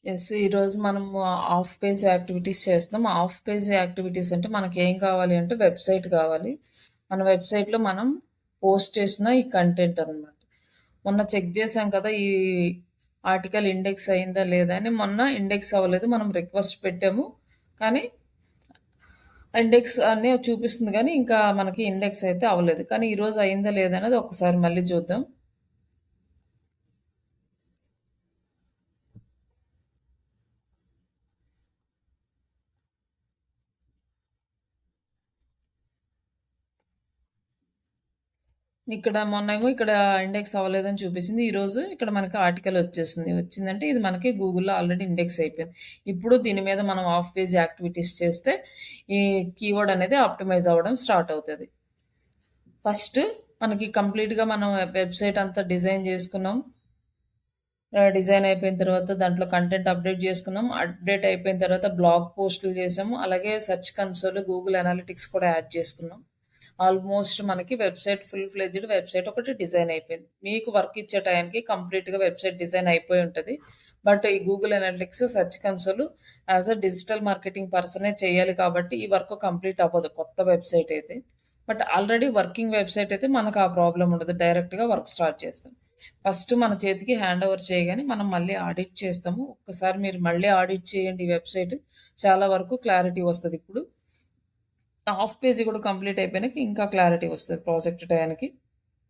Yes. ఈరోజు మనము half page activities చేస్తున్నాం. హాఫ్ పేజ్ యాక్టివిటీస్ అంటే మనకేం కావాలి అంటే వెబ్‌సైట్ కావాలి. మన వెబ్‌సైట్‌లో మనం పోస్ట్ చేసిన ఈ కంటెంట్ అనమాట. మొన్న చెక్ చేసాం కదా! ఈ ఆర్టికల్ ఇండెక్స్ అయిందా లేదా అని. మొన్న ఇండెక్స్ అవ్వలేదు. మనం రిక్వెస్ట్ పెట్టాము. కానీ ఇండెక్స్ అని చూపిస్తుంది గానీ, ఇంకా మనకి ఇండెక్స్ అయితే అవ్వలేదు. కానీ ఈరోజు అయిందా లేదా అనేది ఒకసారి మళ్ళీ చూద్దాం. ఇక్కడ మొన్నేమో ఇక్కడ ఇండెక్స్ అవ్వలేదని చూపించింది. ఈరోజు ఇక్కడ మనకి ఆర్టికల్ వచ్చేసింది. వచ్చిందంటే ఇది మనకి గూగుల్‌లో ఆల్రెడీ ఇండెక్స్ అయిపోయింది. ఇప్పుడు దీని మీద మనం హాఫ్ పేజ్ యాక్టివిటీస్ చేస్తే ఈ కీవర్డ్ అనేది ఆప్టిమైజ్ అవ్వడం స్టార్ట్ అవుతది. ఫస్ట్ మనకి కంప్లీట్‌గా మనం వెబ్‌సైట్ అంతా డిజైన్ చేసుకున్నాం. డిజైన్ అయిపోయిన తర్వాత దాంట్లో కంటెంట్ అప్డేట్ చేసుకున్నాం. అప్డేట్ అయిపోయిన తర్వాత బ్లాగ్ పోస్టులు చేసాము. అలాగే సెర్చ్ కన్సోల్, గూగుల్ అనలిటిక్స్ కూడా యాడ్ చేసుకున్నాం. ఆల్మోస్ట్ మనకి వెబ్‌సైట్ ఫుల్ ఫ్లెడ్జ్డ్ వెబ్‌సైట్ ఒకటి డిజైన్ అయిపోయింది. మీకు వర్క్ ఇచ్చే టయానికి కంప్లీట్‌గా వెబ్‌సైట్ డిజైన్ అయిపోయి ఉంటది. బట్ ఈ Google analytics, search console as a digital marketing పర్సనే చేయాలి కాబట్టి ఈ వర్క్ కంప్లీట్ అవ్వదు కొత్త వెబ్‌సైట్ అయితే. బట్ ఆల్రెడీ వర్కింగ్ వెబ్‌సైట్ అయితే మనకు ఆ ప్రాబ్లమ్ ఉండదు. డైరెక్ట్‌గా వర్క్ స్టార్ట్ చేస్తాం. ఫస్ట్ మన చేతికి హ్యాండ్ ఓవర్ చేయగానే మనం మళ్ళీ ఆడిట్ చేస్తాము. ఒక్కసారి మీరు మళ్ళీ ఆడిట్ చేయండి ఈ వెబ్‌సైట్. చాలా వరకు క్లారిటీ వస్తది. ఇప్పుడు హాఫ్ పేజీ కూడా కంప్లీట్ అయిపోయినాక ఇంకా క్లారిటీ వస్తది ప్రాజెక్ట్ టయానికి.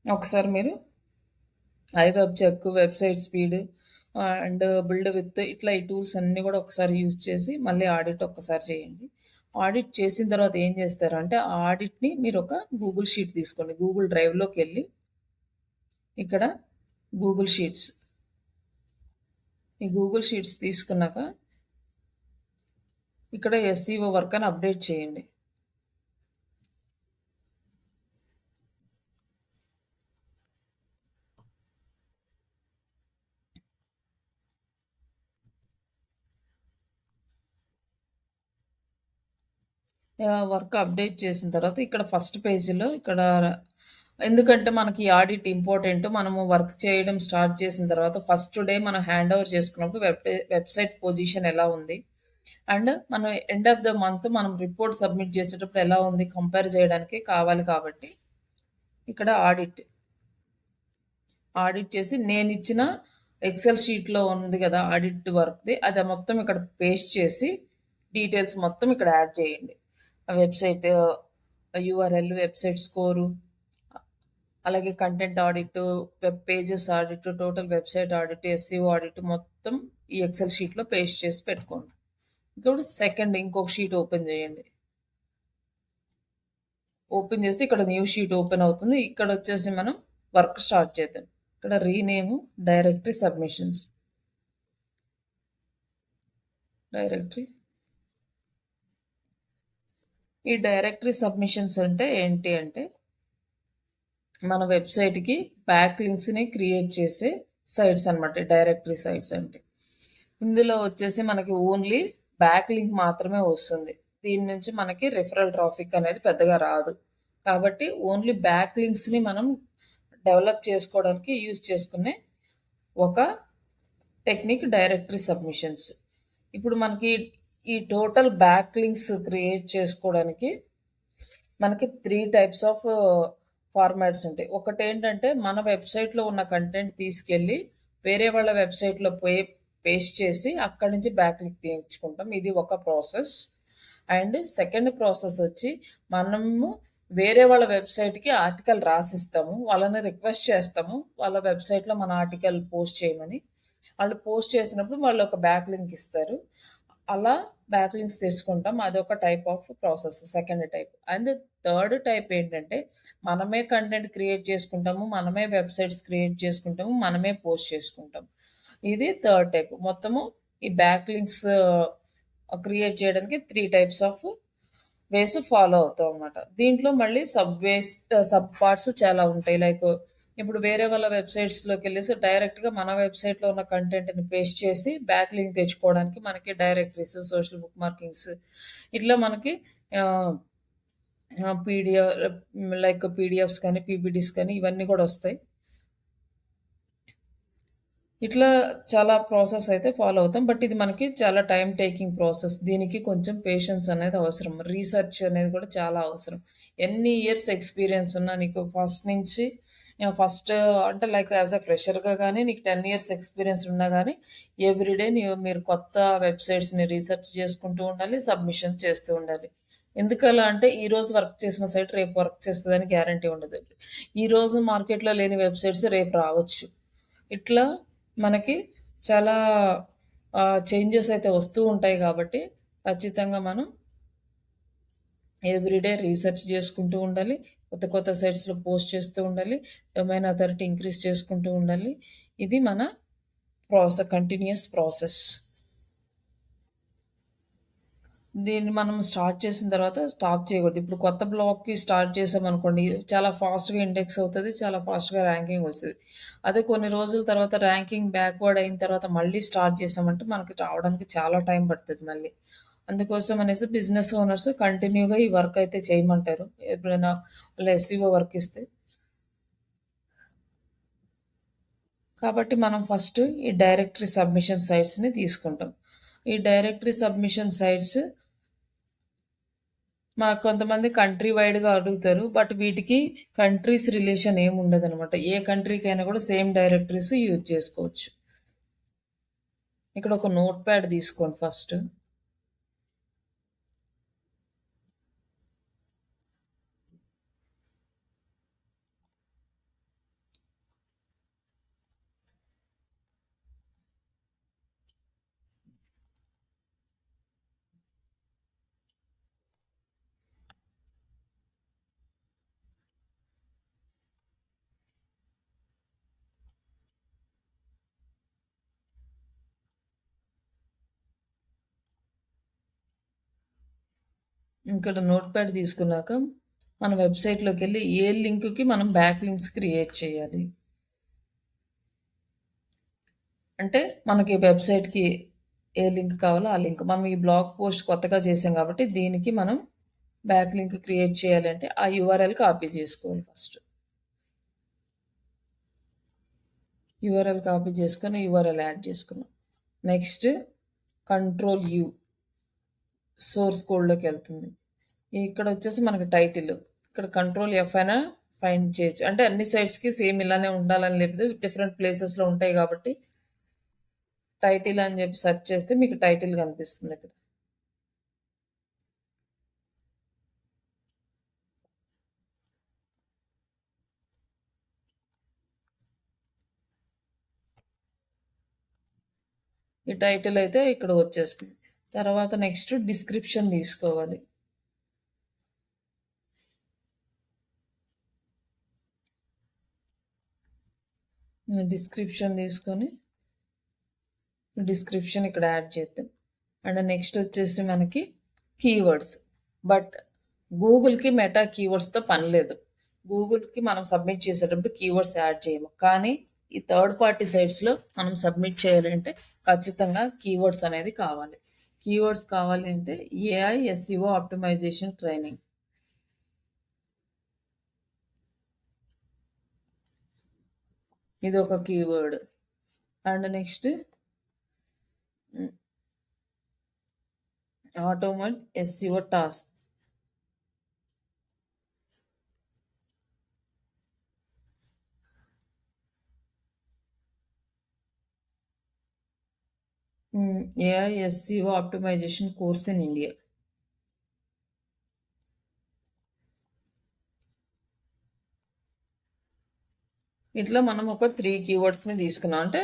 ఒకసారి మీరు ఐవెబ్ check, website speed and build with ఇట్లా ఈ టూల్స్ అన్నీ కూడా ఒకసారి యూజ్ చేసి మళ్ళీ ఆడిట్ ఒక్కసారి చేయండి. ఆడిట్ చేసిన తర్వాత ఏం చేస్తారంటే ఆ ఆడిట్‌ని మీరు ఒక గూగుల్ షీట్ తీసుకోండి. గూగుల్ డ్రైవ్‌లోకెళ్ళి ఇక్కడ గూగుల్ షీట్స్ ఈ గూగుల్ షీట్స్ తీసుకున్నాక ఇక్కడ ఎస్‌సిఓ వర్క్ అని అప్డేట్ చేయండి. వర్క్ అప్డేట్ చేసిన తర్వాత ఇక్కడ ఫస్ట్ పేజీలో ఇక్కడ ఎందుకంటే మనకి ఈ ఆడిట్ ఇంపార్టెంట్. మనము వర్క్ చేయడం స్టార్ట్ చేసిన తర్వాత ఫస్ట్ డే మనం హ్యాండ్ ఓవర్ చేసుకున్నప్పుడు వెబ్‌సైట్ పొజిషన్ ఎలా ఉంది? అండ్ మనం ఎండ్ ఆఫ్ ద మంత్ మనం రిపోర్ట్ సబ్మిట్ చేసేటప్పుడు ఎలా ఉంది? కంపేర్ చేయడానికి కావాలి కాబట్టి ఇక్కడ ఆడిట్ చేసి నేనిచ్చిన ఎక్సెల్ షీట్‌లో ఉంది గదా! ఆడిట్ వర్క్‌ది అది మొత్తం ఇక్కడ పేస్ట్ చేసి డీటెయిల్స్ మొత్తం ఇక్కడ యాడ్ చేయండి. ఆ వెబ్‌సైట్ యూఆర్ఎల్, వెబ్‌సైట్ స్కోరు, అలాగే content audit, web pages audit, total website audit, SCO audit మొత్తం ఈ ఎక్సెల్ షీట్‌లో పేస్ట్ చేసి పెట్టుకోండి. ఇప్పుడు సెకండ్ ఇంకొక షీట్ ఓపెన్ చేయండి. ఓపెన్ చేస్తే ఇక్కడ న్యూ షీట్ ఓపెన్ అవుతుంది. ఇక్కడొచ్చేసి మనం వర్క్ స్టార్ట్ చేద్దాం. ఇక్కడ రీనేమ్ డైరెక్టరీ సబ్మిషన్స్. డైరెక్టరీ ఈ డైరెక్టరీ సబ్మిషన్స్ అంటే ఏంటి అంటే, మన వెబ్‌సైట్‌కి బ్యాక్ లింక్స్‌ని క్రియేట్ చేసే సైట్స్ అనమాట. డైరెక్టరీ సైట్స్ అంటే. ఇందులో వచ్చేసి మనకి ఓన్లీ బ్యాక్ లింక్ మాత్రమే వస్తుంది. దీని నుంచి మనకి రిఫరల్ ట్రాఫిక్ అనేది పెద్దగా రాదు. కాబట్టి ఓన్లీ బ్యాక్ లింక్స్‌ని మనం డెవలప్ చేసుకోవడానికి యూజ్ చేసుకునే ఒక టెక్నిక్ డైరెక్టరీ సబ్మిషన్స్. ఇప్పుడు మనకి ఈ టోటల్ బ్యాక్ లింక్స్ క్రియేట్ చేసుకోవడానికి మనకి 3 టైప్స్ ఆఫ్ ఫార్మాట్స్ ఉంటాయి. ఒకటేంటంటే మన వెబ్‌సైట్‌లో ఉన్న కంటెంట్ తీసుకెళ్ళి వేరే వాళ్ళ వెబ్‌సైట్‌లో పేస్ట్ చేసి అక్కడి నుంచి బ్యాక్ లింక్ తీయించుకుంటాం. ఇది ఒక ప్రాసెస్. అండ్ సెకండ్ ప్రాసెస్ వచ్చి మనము వేరే వాళ్ళ వెబ్‌సైట్‌కి ఆర్టికల్ రాసిస్తాము. వాళ్ళని రిక్వెస్ట్ చేస్తాము. వాళ్ళ వెబ్‌సైట్‌లో మన ఆర్టికల్ పోస్ట్ చేయమని. ఆళ్ళు పోస్ట్ చేసినప్పుడు వాళ్ళు ఒక బ్యాక్ లింక్ ఇస్తారు. అలా బ్యాక్ లింక్స్ తెచ్చుకుంటాం. అదొక type of process second type. And third type ఏంటంటే, మనమే కంటెంట్ క్రియేట్ చేసుకుంటాము. మనమే వెబ్‌సైట్స్ క్రియేట్ చేసుకుంటాము. మనమే పోస్ట్ చేసుకుంటాం. ఇది థర్డ్ టైప్. మొత్తము ఈ బ్యాక్ లింక్స్ క్రియేట్ చేయడానికి 3 టైప్స్ ఆఫ్ వేస్ ఫాలో అవుతామనమాట. దీంట్లో మళ్ళీ సబ్ పార్ట్స్ చాలా ఉంటాయి. లైక్ ఇప్పుడు వేరే వాళ్ళ వెబ్‌సైట్స్‌లోకెళ్ళేసి డైరెక్ట్‌గా మన వెబ్‌సైట్‌లో ఉన్న కంటెంట్‌ని పేస్ట్ చేసి బ్యాక్ లింక్ తెచ్చుకోవడానికి మనకి డైరెక్టరీస్, సోషల్ బుక్ మార్కింగ్స్ ఇట్లా మనకి ఆహ్, ఆహ్, పీడీఎఫ్స్ కానీ, పీపీటీస్ కానీ ఇవన్నీ కూడా వస్తాయి. ఇట్లా చాలా ప్రాసెస్ అయితే ఫాలో అవుతాం. బట్ ఇది మనకి చాలా టైమ్ టేకింగ్ ప్రాసెస్. దీనికి కొంచెం పేషెన్స్ అనేది అవసరం. రీసెర్చ్ అనేది కూడా చాలా అవసరం. ఎన్ని ఇయర్స్ ఎక్స్‌పీరియన్స్ ఉన్నా నీకు ఫస్ట్ నుంచి ఫస్ట్ అంటే లైక్ యాస్ ఎ ఫ్రెషర్‌గా గాని నీకు 10 ఇయర్స్ ఎక్స్‌పీరియన్స్ ఉన్నా గాని ఎవ్రీ డే మీరు కొత్త వెబ్‌సైట్స్‌ని రీసెర్చ్ చేసుకుంటూ ఉండాలి. సబ్మిషన్ చేస్తూ ఉండాలి. ఎందుకలా అంటే ఈరోజు వర్క్ చేసిన సైట్ రేపు వర్క్ చేస్తదని గ్యారంటీ ఉండదు. ఈరోజు మార్కెట్‌లో లేని వెబ్‌సైట్స్ రేపు రావచ్చు. ఇట్లా మనకి చాలా చేంజెస్ అయితే వస్తూ ఉంటాయి కాబట్టి ఖచ్చితంగా మనం ఎవ్రీడే రీసెర్చ్ చేసుకుంటూ ఉండాలి. కొత్త కొత్త సైట్స్‌లో పోస్ట్ చేస్తూ ఉండాలి. డొమైన్ అథారిటీ ఇంక్రీజ్ చేసుకుంటూ ఉండాలి. ఇది మన కంటిన్యూయస్ ప్రాసెస్. దీన్ని మనం స్టార్ట్ చేసిన తర్వాత స్టాప్ చేయకూడదు. ఇప్పుడు కొత్త బ్లాగ్‌కి స్టార్ట్ చేసామనుకోండి, చాలా ఫాస్ట్‌గా ఇండెక్స్ అవుతది. చాలా ఫాస్ట్‌గా ర్యాంకింగ్ వస్తది. అదే కొన్ని రోజుల తర్వాత ర్యాంకింగ్ బ్యాక్వర్డ్ అయిన తర్వాత మళ్ళీ స్టార్ట్ చేసామంటే మనకి రావడానికి చాలా టైం పడతది మళ్ళీ. అందుకోసం అనేసి బిజినెస్ ఓనర్స్ కంటిన్యూ‌గా ఈ వర్క్ అయితే చేయమంటారు. ఎప్పుడైనా వాళ్ళు ఎస్‌ఈఓ వర్క్ ఇస్తే. కాబట్టి మనం ఫస్ట్ ఈ డైరెక్టరీ సబ్మిషన్ సైట్స్‌ని తీసుకుంటాం. ఈ డైరెక్టరీ సబ్మిషన్ సైట్స్ కొంతమంది కంట్రీ వైడ్‌గా అడుగుతారు. బట్ వీటికి కంట్రీస్ రిలేషన్ ఏమి ఉండదనమాట. ఏ కంట్రీకైనా కూడా సేమ్ డైరెక్టరీస్ యూజ్ చేసుకోవచ్చు. ఇక్కడ ఒక నోట్ ప్యాడ్ తీసుకోండి ఫస్ట్. ఇక్కడ నోట్ ప్యాడ్ తీసుకున్నాక మన వెబ్‌సైట్‌లోకెళ్ళి ఏ లింక్‌కి మనం బ్యాక్ లింక్స్ క్రియేట్ చేయాలి. అంటే మనకి వెబ్‌సైట్‌కి ఏ లింక్ కావాలో ఆ లింక్. మనం ఈ బ్లాగ్ పోస్ట్ కొత్తగా చేసాం కాబట్టి దీనికి మనం బ్యాక్ లింక్ క్రియేట్ చేయాలంటే ఆ యూఆర్ఎల్ కాపీ చేసుకోవాలి ఫస్ట్. యూఆర్ఎల్ కాపీ చేసుకొని యూఆర్ఎల్ యాడ్ చేసుకున్నాం. నెక్స్ట్ కంట్రోల్ యూ సోర్స్ కోడ్‌లోకి వెళ్తుంది. ఇక్కడ వచ్చేసి మనకి టైటిల్. ఇక్కడ కంట్రోల్ ఎఫ్ అయినా ఫైండ్ చేయొచ్చు. అంటే అన్ని సైట్స్‌కి సేమ్ ఇలానే ఉండాలని లేదు. డిఫరెంట్ ప్లేసెస్‌లో ఉంటాయి కాబట్టి టైటిల్ అని చెప్పి సెర్చ్ చేస్తే మీకు టైటిల్ కనిపిస్తుంది ఇక్కడ. ఈ టైటిల్ అయితే ఇక్కడ వచ్చేస్తుంది. తర్వాత నెక్స్ట్ డిస్క్రిప్షన్ తీసుకోవాలి. డిస్క్రిప్షన్ తీసుకొని డిస్క్రిప్షన్ ఇక్కడ యాడ్ చేద్దాం. అండ్ నెక్స్ట్ వచ్చేసి మనకి కీవర్డ్స్. బట్ గూగుల్‌కి మెటా కీవర్డ్స్‌తో పని లేదు. గూగుల్‌కి మనం సబ్మిట్ చేసేటప్పుడు కీవర్డ్స్ యాడ్ చేయము. కానీ ఈ థర్డ్ పార్టీ సైట్స్‌లో మనం సబ్మిట్ చేయాలంటే ఖచ్చితంగా కీవర్డ్స్ అనేది కావాలి. కీవర్డ్స్ కావాలి అంటే ఏఐ, ఎస్ఈఓ ఆప్టిమైజేషన్ ట్రైనింగ్. ఇది ఒక keyword. And next automate SEO tasks. AI, SEO optimisation course in India. ఇట్లా మనం ఒక 3 కీవర్డ్స్‌ని తీసుకున్నాం. అంటే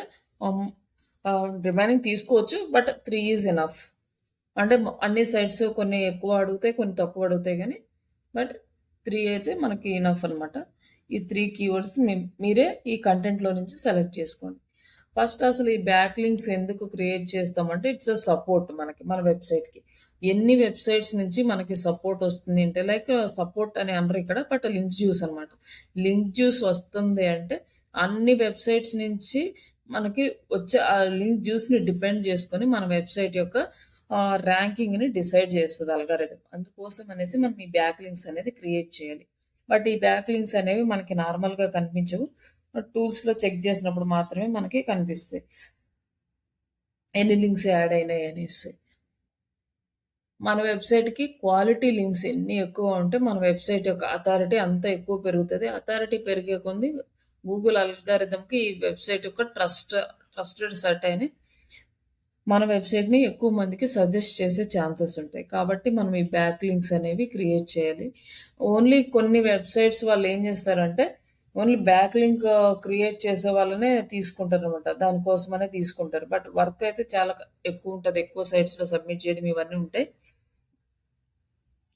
రిమైనింగ్ తీసుకోవచ్చు. But 3 is enough. అంటే అన్ని సైట్స్ కొన్ని ఎక్కువ అడుగుతాయి, కొన్ని తక్కువ అడుగుతాయి గానీ, బట్ 3 అయితే మనకి ఎనఫ్ అనమాట. ఈ 3 కీవర్డ్స్ మీరే ఈ కంటెంట్‌లో నుంచి సెలెక్ట్ చేసుకోండి. ఫస్ట్ అసలు ఈ బ్యాక్ లింక్స్ ఎందుకు క్రియేట్ చేస్తామంటే ఇట్స్ ఎ సపోర్ట్ మనకి మన వెబ్‌సైట్‌కి. ఎన్ని వెబ్‌సైట్స్ నుంచి మనకి సపోర్ట్ వస్తుంది అంటే లైక్ సపోర్ట్ అని అనరు ఇక్కడ. బట్ లింక్ జ్యూస్ అనమాట. లింక్ జ్యూస్ వస్తుంది అంటే అన్ని వెబ్‌సైట్స్ నుంచి మనకి వచ్చే ఆ లింక్ జ్యూస్‌ని డిపెండ్ చేసుకొని మన వెబ్‌సైట్ యొక్క ర్యాంకింగ్‌ని డిసైడ్ చేస్తది అల్గారిథం. అందుకోసం అనేసి మనం ఈ బ్యాక్ లింక్స్ అనేది క్రియేట్ చేయాలి. బట్ ఈ బ్యాక్ లింక్స్ అనేవి మనకి నార్మల్‌గా కనిపించవు. టూల్స్‌లో చెక్ చేసినప్పుడు మాత్రమే మనకి కనిపిస్తాయి. ఎన్ని లింక్స్ యాడ్ అయినాయి అనేసి. మన వెబ్‌సైట్‌కి క్వాలిటీ లింక్స్ ఎన్ని ఎక్కువ ఉంటే మన వెబ్‌సైట్ యొక్క అథారిటీ అంత ఎక్కువ పెరుగుతది. అథారిటీ పెరిగే కొంది గూగుల్ అల్గారిథమ్‌కి ఈ వెబ్‌సైట్ యొక్క ట్రస్టెడ్ సైట్ అని మన వెబ్‌సైట్‌ని ఎక్కువ మందికి సజెస్ట్ చేసే ఛాన్సెస్ ఉంటాయి. కాబట్టి మనం ఈ బ్యాక్ లింక్స్ అనేవి క్రియేట్ చేయాలి. ఓన్లీ కొన్ని వెబ్‌సైట్స్ వాళ్ళేం చేస్తారంటే, ఓన్లీ బ్యాక్ లింక్ క్రియేట్ చేసే వాళ్ళనే తీసుకుంటారనమాట. దానికోసమనే తీసుకుంటారు. బట్ వర్క్ అయితే చాలా ఎక్కువుంటది. ఎక్కువ సైట్స్‌లో సబ్మిట్ చేయడం ఇవన్నీ ఉంటాయి.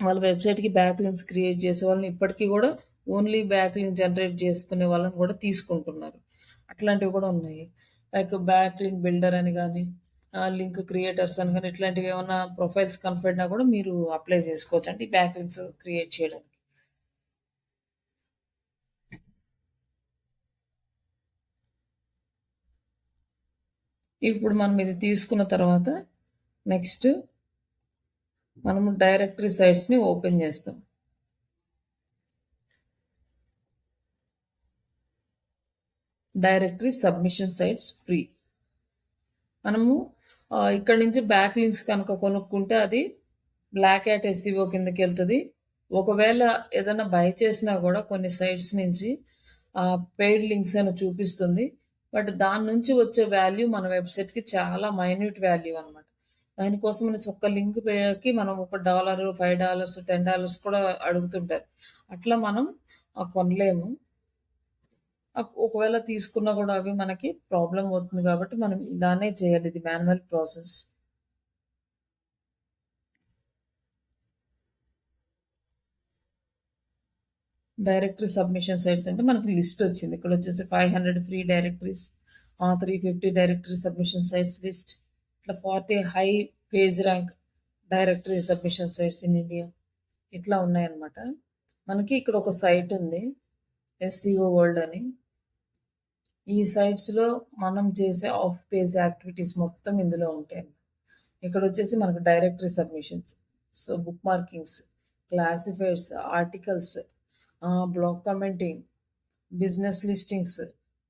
వాళ్ళ వెబ్‌సైట్‌కి బ్యాక్ లింక్స్ క్రియేట్ చేసే వాళ్ళని ఇప్పటికి గూడా ఓన్లీ బ్యాక్ లింక్ జనరేట్ చేసుకునే వాళ్ళని గూడా తీసుకుంటున్నారు. అట్లాంటివి గూడా ఉన్నాయి. లైక్ బ్యాక్ లింక్ బిల్డర్ అని గాని, లింక్ క్రియేటర్స్ అని గాని ఇట్లాంటివి ఏమన్నా ప్రొఫైల్స్ కనపడినా గూడా మీరు అప్లై చేసుకోవచ్చు. అంటే ఈ బ్యాక్ లింక్స్ క్రియేట్ చేయడానికి. ఇప్పుడు మనం ఇది తీసుకున్న తర్వాత నెక్స్ట్ మనము డైరెక్టరీ సైట్స్‌ని ఓపెన్ చేస్తాం. Directory submission sites free. మనము ఇక్కడి నుంచి బ్యాక్ లింక్స్ కనుక కొనుక్కుంటే అది బ్లాక్ హ్యాట్ ఎస్‌సిఓ కిందకెళ్తది. ఒకవేళ ఏదన్నా బై చేసినా గూడా కొన్ని సైట్స్ నుంచి పెయిడ్ లింక్స్ అని చూపిస్తుంది. బట్ దాని నుంచి వచ్చే వాల్యూ మన వెబ్‌సైట్‌కి చాలా మైన్యూట్ వాల్యూ అనమాట. దానికోసం అనేసి ఒక్క లింక్ పేకి మనం ఒక $5, $10, $10 కూడా అడుగుతుంటారు. అట్లా మనం కొనలేము. ఒకవేళ తీసుకున్నా గూడా అవి మనకి ప్రాబ్లమ్ అవుతుంది గాబట్టి, మనం ఇలానే చేయాలి. ఇది manual process. Directory submission sites అంటే మనకి లిస్ట్ వచ్చింది. ఇక్కడొచ్చేసి 500 free directories, 350 directory submission sites list. ఇట్లా 40 high page rank directory submission sites in India. ఇట్లా ఉన్నాయన్నమాట. మనకి ఇక్కడ ఒక సైట్ ఉంది. ఎస్‌సిఓ వరల్డ్ అని. ఈ సైట్స్‌లో మనం చేసే ఆఫ్ పేజ్ యాక్టివిటీస్ మొత్తం ఇందులో ఉంటాయి. ఇక్కడొచ్చేసి మనకు directory submissions. So, bookmarkings, classifieds, articles, blog commenting, business listings,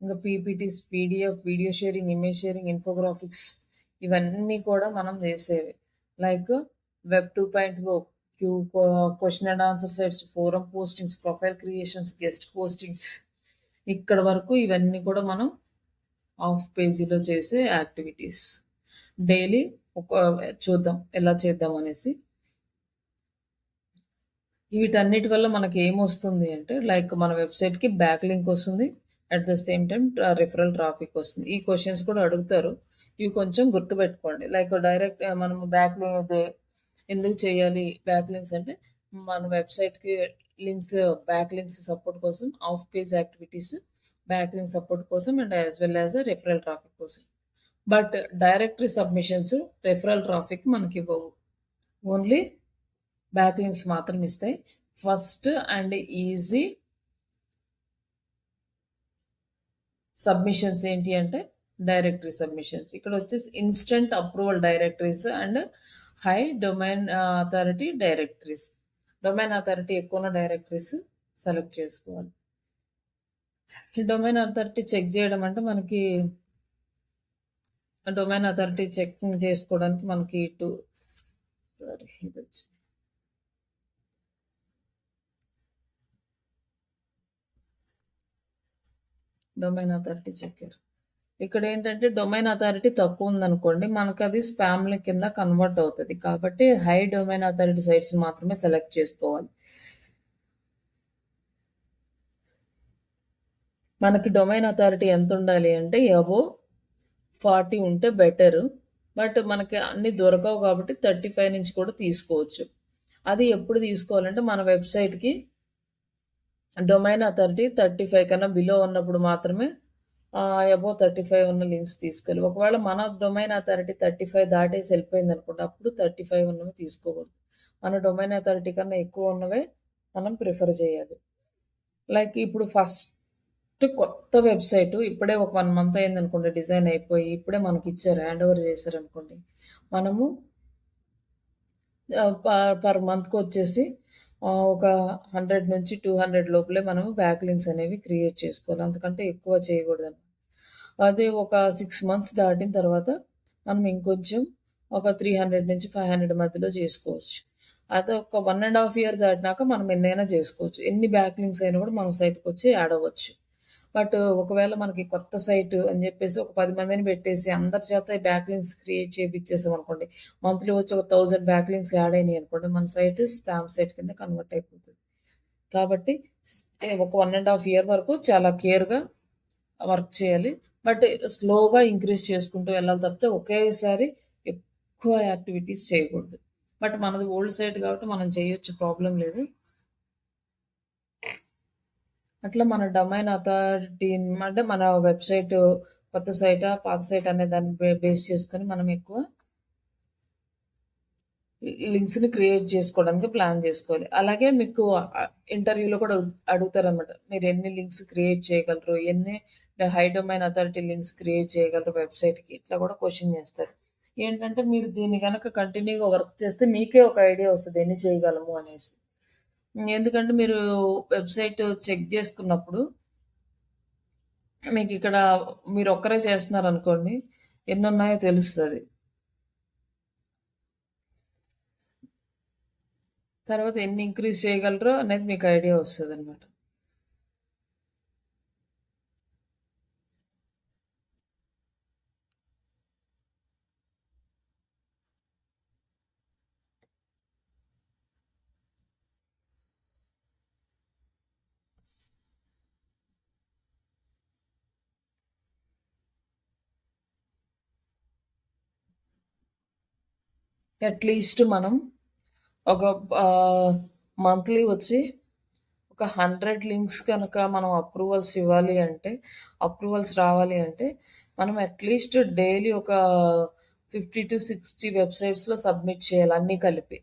ఇంకా PPTs, PDF, video sharing, image sharing, infographics ఇవన్నీ కూడా మనం చేసేవి. Like web 2.0, question and answer sites, forum postings, profile creations, guest postings ఇక్కడ వరకు ఇవన్నీ కూడా మనం ఆఫ్ పేజీలో చేసే యాక్టివిటీస్. డైలీ ఒక చూద్దాం ఎలా చేద్దాం అనేసి. వీటన్నిటి వల్ల మనకేమొస్తుంది అంటే, లైక్ మన వెబ్‌సైట్‌కి బ్యాక్ లింక్ వస్తుంది. At the same time referral traffic వస్తుంది. ఈ క్వెషన్స్ కూడా అడుగుతారు. ఇవి కొంచెం గుర్తుపెట్టుకోండి. లైక్ డైరెక్ట్ మనము బ్యాక్ లింక్ ఎందుకు చేయాలి బ్యాక్ లింక్స్ అంటే, మన వెబ్‌సైట్‌కి లింక్స్ బ్యాక్ లింక్స్ సపోర్ట్ కోసం, off page activities, back link support కోసం and as well as referral traffic కోసం. But directory submissions referral traffic మనకివ్వవు. ఓన్లీ బ్యాక్ లింక్స్ మాత్రం ఇస్తాయి. ఫస్ట్ అండ్ ఈజీ సబ్మిషన్స్ ఏంటి అంటే డైరెక్టరీ సబ్మిషన్స్. ఇక్కడ వచ్చేసి instant approval directories and high domain authority directories. Domain authority ఎక్కువ ఉన్న డైరెక్టరీస్ సెలెక్ట్ చేసుకోవాలి. ఈ డొమైన్ అథారిటీ చెక్ చేయడం అంటే మనకి డొమైన్ అథారిటీ చెక్ చేసుకోవడానికి మనకి సారీ ఇదొచ్చింది. డొమైన్ అథారిటీ చెక్కర్. ఇక్కడేంటంటే డొమైన్ అథారిటీ తక్కువుందనుకోండి, మనకది స్పామ్‌ల కింద కన్వర్ట్ అవుతది. కాబట్టి హై డొమైన్ అథారిటీ సైట్స్‌ని మాత్రమే సెలెక్ట్ చేసుకోవాలి. మనకి డొమైన్ అథారిటీ ఎంతుండాలి అంటే అబోవ్ 40 ఉంటే బెటరు. బట్ మనకి అన్నీ దొరకవు కాబట్టి 35 నుంచి కూడా తీసుకోవచ్చు. అది ఎప్పుడు తీసుకోవాలంటే మన వెబ్‌సైట్‌కి డొమైన్ అథారిటీ 35 కన్నా బిలో ఉన్నప్పుడు మాత్రమే అబోవ్ 35 ఉన్న లింక్స్ తీసుకోవాలి. ఒకవేళ మన డొమైన్ అథారిటీ 35 దాటేసి ఎళ్ళిపోయిందనుకోండి, అప్పుడు 35 ఉన్నవి తీసుకోకూడదు. మన డొమైన్ అథారిటీ కన్నా ఎక్కువ ఉన్నవే మనం ప్రిఫర్ చేయాలి. లైక్ ఇప్పుడు ఫస్ట్ కొత్త వెబ్‌సైటు ఇప్పుడే ఒక 1 మంత్ అయిందనుకోండి డిజైన్ అయిపోయి, ఇప్పుడే మనకిచ్చారు హ్యాండ్ ఓవర్ చేశారనుకోండి. మనము పర్ మంత్‌కొచ్చేసి ఒక 100 నుంచి 200 లోపలే మనము బ్యాక్ లింక్స్ అనేవి క్రియేట్ చేసుకోవాలి. అంతకంటే ఎక్కువ చేయకూడదనమాట. అదే ఒక 6 మంత్స్ దాటిన తర్వాత మనం ఇంకొంచెం ఒక 300-500 మధ్యలో చేసుకోవచ్చు. అదే ఒక 1 ½ ఇయర్ దాటినాక మనం ఎన్నైనా చేసుకోవచ్చు. ఎన్ని బ్యాక్ లింక్స్ అయినా కూడా మన సైట్‌కొచ్చి యాడ్ అవ్వచ్చు. బట్ ఒకవేళ మనకి కొత్త సైట్ అని జెప్పేసి ఒక 10 మందిని పెట్టేసి అందరి చేత ఈ బ్యాక్ లింక్స్ క్రియేట్ చేపిచ్చేసామనుకోండి. మంత్లీ వచ్చి ఒక 1000 బ్యాక్ లింక్స్ యాడ్ అయినాయనుకోండి. మన సైట్ స్పామ్ సైట్ కింద కన్వర్ట్ అయిపోతది. కాబట్టి ఒక 1 ½ ఇయర్ వరకు చాలా కేర్‌గా వర్క్ చేయాలి. బట్ స్లోగా ఇంక్రీజ్ చేసుకుంటూ వెళ్ళాలి తప్పితే ఒకేసారి ఎక్కువ యాక్టివిటీస్ చేయకూడదు. బట్ మనది ఓల్డ్ సైట్ కాబట్టి మనం చేయొచ్చు, ప్రాబ్లమ్ లేదు. అట్లా మన డొమైన్ అథారిటీ అంటే మన వెబ్‌సైట్ కొత్త సైటా, పాత సైట్ అనే దాన్ని బేస్ చేసుకొని మనం ఎక్కువ లింక్స్‌ని క్రియేట్ చేసుకోవడానికి ప్లాన్ జేసుకోవాలి. అలాగే మీకు ఇంటర్వ్యూలో కూడా అడుగుతారనమాట. మీరు ఎన్ని లింక్స్ క్రియేట్ చేయగలరు? ఎన్ని high domain authority links create చేయగలరు వెబ్‌సైట్‌కి? ఇట్లా కూడా క్వెషన్ చేస్తారు. ఏంటంటే మీరు దీన్ని గనక కంటిన్యూ‌గా వర్క్ చేస్తే మీకే ఒక ఐడియా వస్తది ఎన్ని చేయగలము అనేసి. ఎందుకంటే మీరు వెబ్‌సైట్ చెక్ జేసుకున్నప్పుడు మీకిక్కడ మీరొక్కరే చేస్తున్నారనుకోండి, ఎన్నున్నాయో తెలుస్తది. తర్వాత ఎన్ని ఇంక్రీజ్ చేయగలరో అనేది మీకు ఐడియా వస్తదనమాట. అట్‌లీస్ట్ మనం ఒక మంత్లీ వచ్చి ఒక 100 లింక్స్ కనుక మనం అప్రూవల్స్ ఇవ్వాలి అంటే, అప్రూవల్స్ రావాలి అంటే, మనం అట్‌లీస్ట్ డైలీ ఒక 50-60 వెబ్‌సైట్స్‌లో సబ్మిట్ చేయాలి అన్నీ కలిపి.